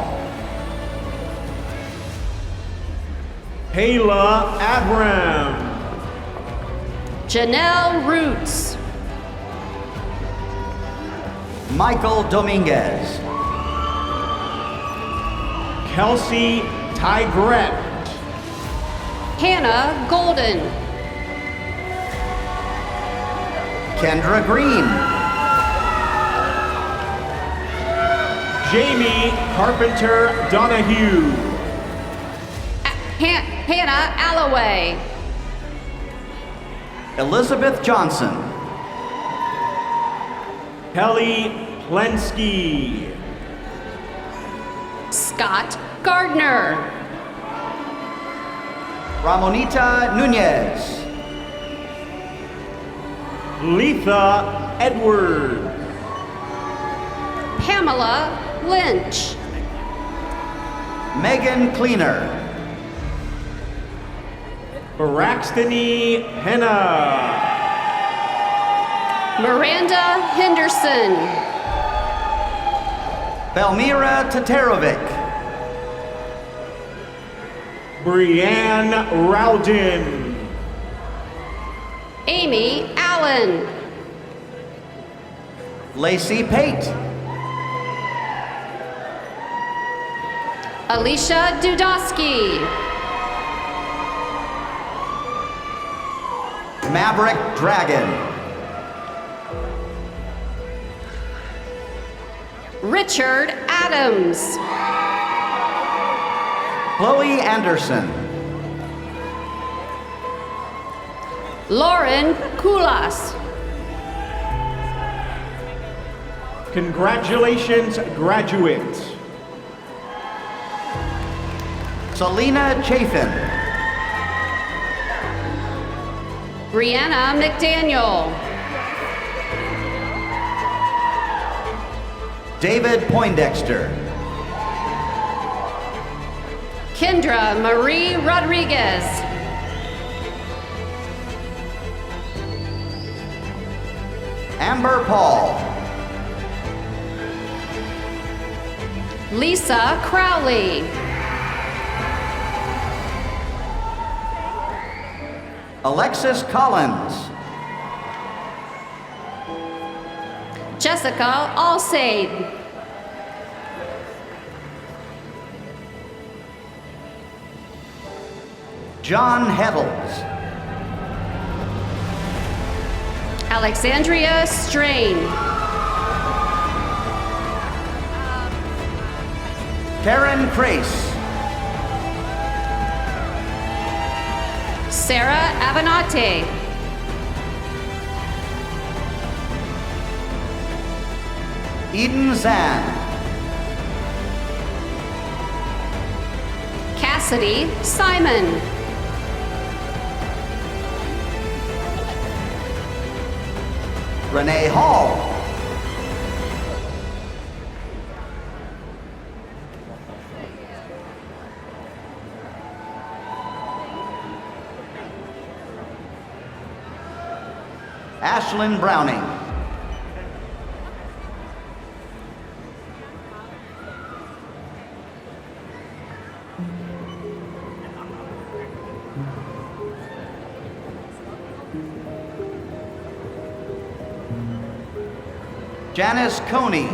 [SPEAKER 9] Kayla Abram.
[SPEAKER 12] Janelle Roots.
[SPEAKER 10] Michael Dominguez.
[SPEAKER 9] Kelsey Tigrett.
[SPEAKER 12] Hannah Golden.
[SPEAKER 10] Kendra Green.
[SPEAKER 9] Jamie Carpenter Donahue.
[SPEAKER 12] Hannah Alloway.
[SPEAKER 10] Elizabeth Johnson.
[SPEAKER 9] Kelly Plensky.
[SPEAKER 12] Scott Gardner.
[SPEAKER 10] Ramonita Nunez.
[SPEAKER 9] Letha Edwards.
[SPEAKER 12] Pamela Lynch.
[SPEAKER 10] Megan Cleaner.
[SPEAKER 9] Braxtony Henna.
[SPEAKER 12] Miranda Henderson.
[SPEAKER 10] Belmira Tatarovic.
[SPEAKER 9] Brianne Rowden.
[SPEAKER 12] Amy Allen.
[SPEAKER 10] Lacey Pate.
[SPEAKER 12] Alicia Dudosky.
[SPEAKER 10] Maverick Dragon.
[SPEAKER 12] Richard Adams.
[SPEAKER 10] Chloe Anderson.
[SPEAKER 12] Lauren Kulas.
[SPEAKER 9] Congratulations, graduates.
[SPEAKER 10] Selena Chafin.
[SPEAKER 12] Brianna McDaniel.
[SPEAKER 10] David Poindexter.
[SPEAKER 12] Kendra Marie Rodriguez.
[SPEAKER 10] Amber Paul.
[SPEAKER 12] Lisa Crowley.
[SPEAKER 10] Alexis Collins.
[SPEAKER 12] Jessica Alsade.
[SPEAKER 10] John Heddles.
[SPEAKER 12] Alexandria Strain.
[SPEAKER 10] Karen Crace.
[SPEAKER 12] Sarah Avenate.
[SPEAKER 10] Eden Zan.
[SPEAKER 12] Cassidy Simon.
[SPEAKER 10] Renee Hall. Ashlyn Browning. Janice Coney.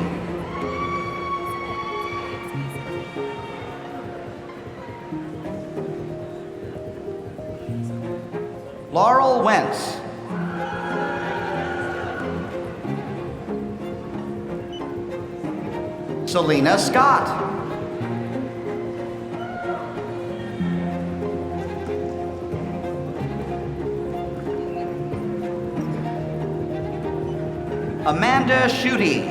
[SPEAKER 10] Laurel Wentz. Selena Scott. Amanda Schutte.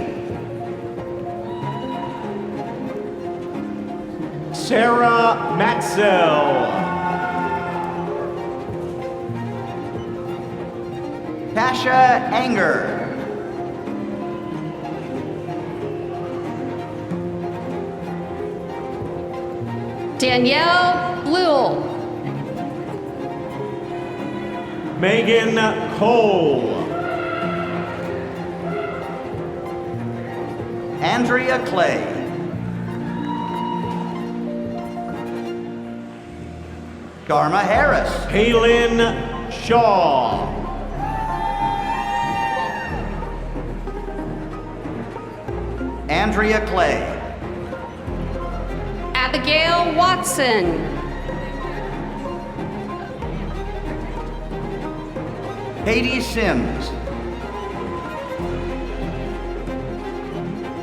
[SPEAKER 9] Sarah Matzel.
[SPEAKER 10] Tasha Anger.
[SPEAKER 12] Danielle Bluel.
[SPEAKER 9] Megan Cole.
[SPEAKER 10] Andrea Clay. Dharma Harris.
[SPEAKER 9] Kaylin Shaw.
[SPEAKER 10] Andrea Clay.
[SPEAKER 12] Abigail Watson.
[SPEAKER 10] Katie Sims.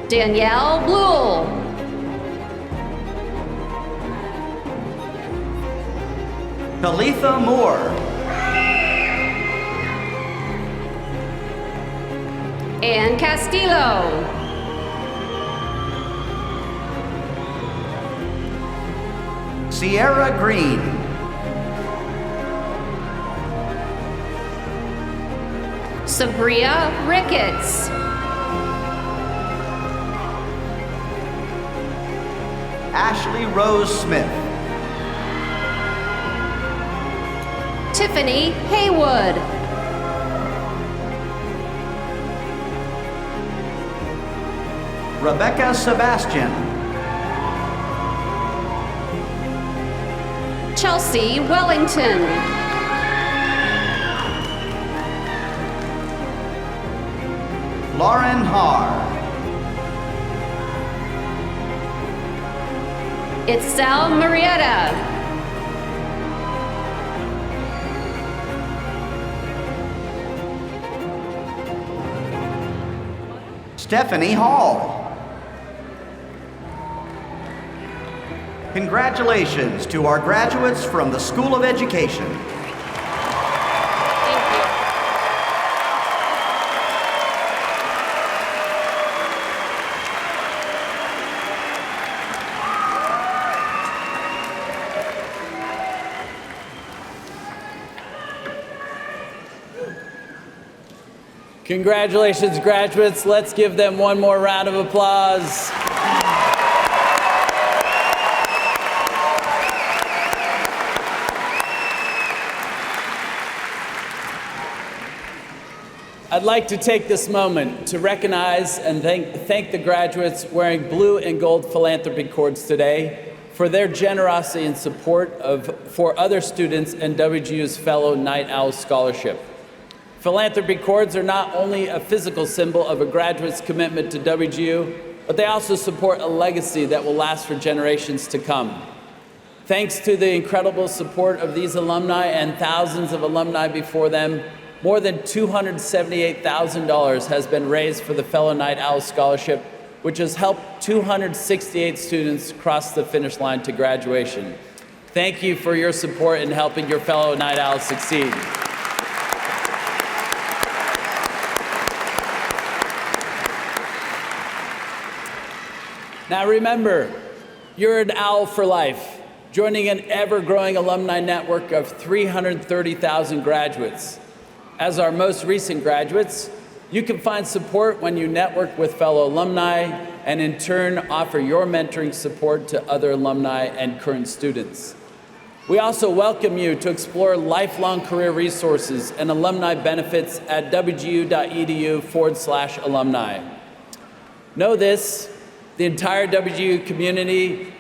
[SPEAKER 12] Danielle Bluel.
[SPEAKER 10] Talitha Moore.
[SPEAKER 12] Ann Castillo.
[SPEAKER 10] Sierra Green.
[SPEAKER 12] Sabria Ricketts.
[SPEAKER 10] Ashley Rose Smith.
[SPEAKER 12] Tiffany Haywood.
[SPEAKER 10] Rebecca Sebastian.
[SPEAKER 12] Chelsea Wellington.
[SPEAKER 10] Lauren Haar.
[SPEAKER 12] Itzel Marietta.
[SPEAKER 10] Stephanie Hall. Congratulations to our graduates from the School of Education.
[SPEAKER 4] Congratulations, graduates. Let's give them one more round of applause. I'd like to take this moment to recognize and thank the graduates wearing blue and gold philanthropy cords today for their generosity and support for other students and WGU's fellow Night Owl Scholarship. Philanthropy cords are not only a physical symbol of a graduate's commitment to WGU, but they also support a legacy that will last for generations to come. Thanks to the incredible support of these alumni and thousands of alumni before them, more than $278,000 has been raised for the fellow Night Owl Scholarship, which has helped 268 students cross the finish line to graduation. Thank you for your support in helping your fellow Night Owls succeed. Now remember, you're an owl for life, joining an ever-growing alumni network of 330,000 graduates. As our most recent graduates, you can find support when you network with fellow alumni and in turn offer your mentoring support to other alumni and current students. We also welcome you to explore lifelong career resources and alumni benefits at wgu.edu/alumni. Know this, the entire WGU community,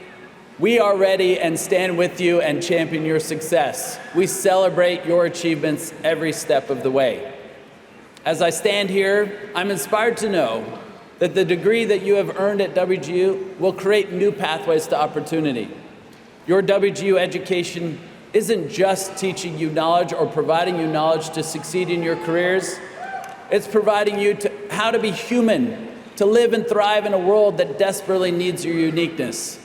[SPEAKER 4] we are ready and stand with you and champion your success. We celebrate your achievements every step of the way. As I stand here, I'm inspired to know that the degree that you have earned at WGU will create new pathways to opportunity. Your WGU education isn't just teaching you knowledge or providing you knowledge to succeed in your careers. It's providing you how to be human, to live and thrive in a world that desperately needs your uniqueness.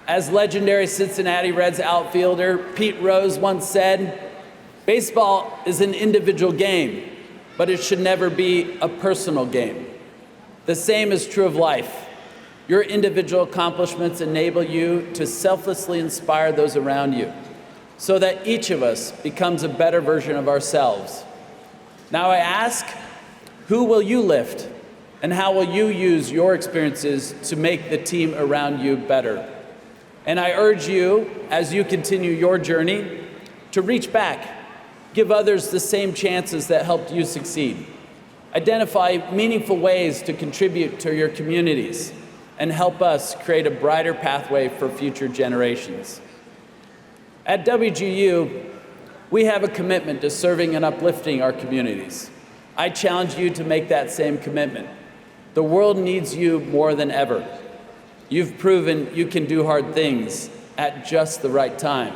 [SPEAKER 4] As legendary Cincinnati Reds outfielder Pete Rose once said, baseball is an individual game, but it should never be a personal game. The same is true of life. Your individual accomplishments enable you to selflessly inspire those around you, so that each of us becomes a better version of ourselves. Now I ask, who will you lift? And how will you use your experiences to make the team around you better? And I urge you, as you continue your journey, to reach back, give others the same chances that helped you succeed. Identify meaningful ways to contribute to your communities and help us create a brighter pathway for future generations. At WGU, we have a commitment to serving and uplifting our communities. I challenge you to make that same commitment. The world needs you more than ever. You've proven you can do hard things at just the right time,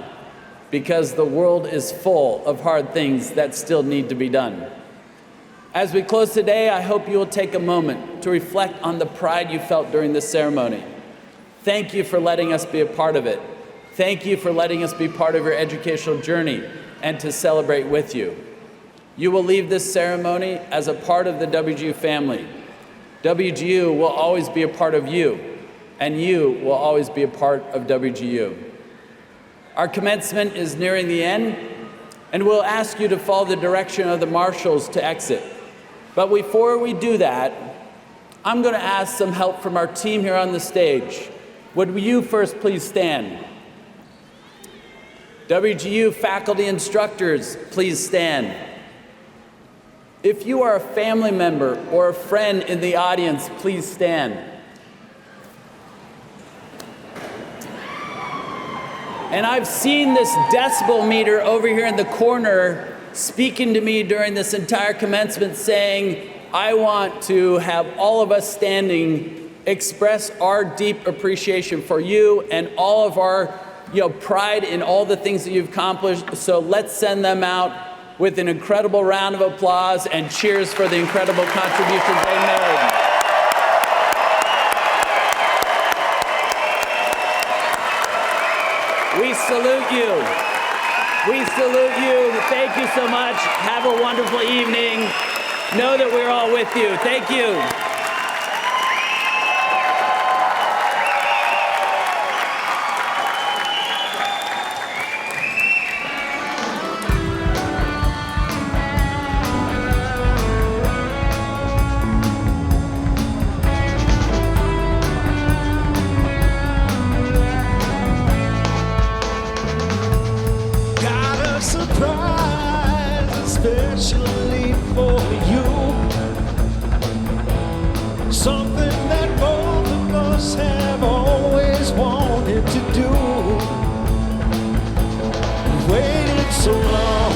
[SPEAKER 4] because the world is full of hard things that still need to be done. As we close today, I hope you will take a moment to reflect on the pride you felt during this ceremony. Thank you for letting us be a part of it. Thank you for letting us be part of your educational journey and to celebrate with you. You will leave this ceremony as a part of the WGU family. WGU will always be a part of you, and you will always be a part of WGU. Our commencement is nearing the end, and we'll ask you to follow the direction of the marshals to exit. But before we do that, I'm going to ask some help from our team here on the stage. Would you first please stand? WGU faculty instructors, please stand. If you are a family member or a friend in the audience, please stand. And I've seen this decibel meter over here in the corner speaking to me during this entire commencement saying, I want to have all of us standing express our deep appreciation for you and all of our pride in all the things that you've accomplished. So let's send them out with an incredible round of applause and cheers for the incredible contributions they made. We salute you. We salute you. Thank you so much. Have a wonderful evening. Know that we're all with you. Thank you.
[SPEAKER 13] Especially for you, something that both of us have always wanted to do. Waited so long,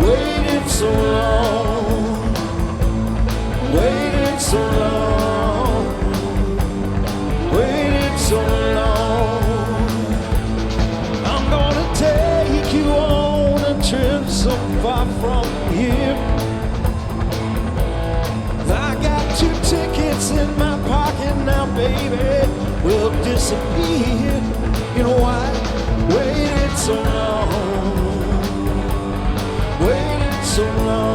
[SPEAKER 13] waited so long, waited so long, waited so long. I'm gonna take you on a trip so far from here. I got 2 tickets in my pocket now, baby. We'll disappear. You know why? Waited so long, waited so long.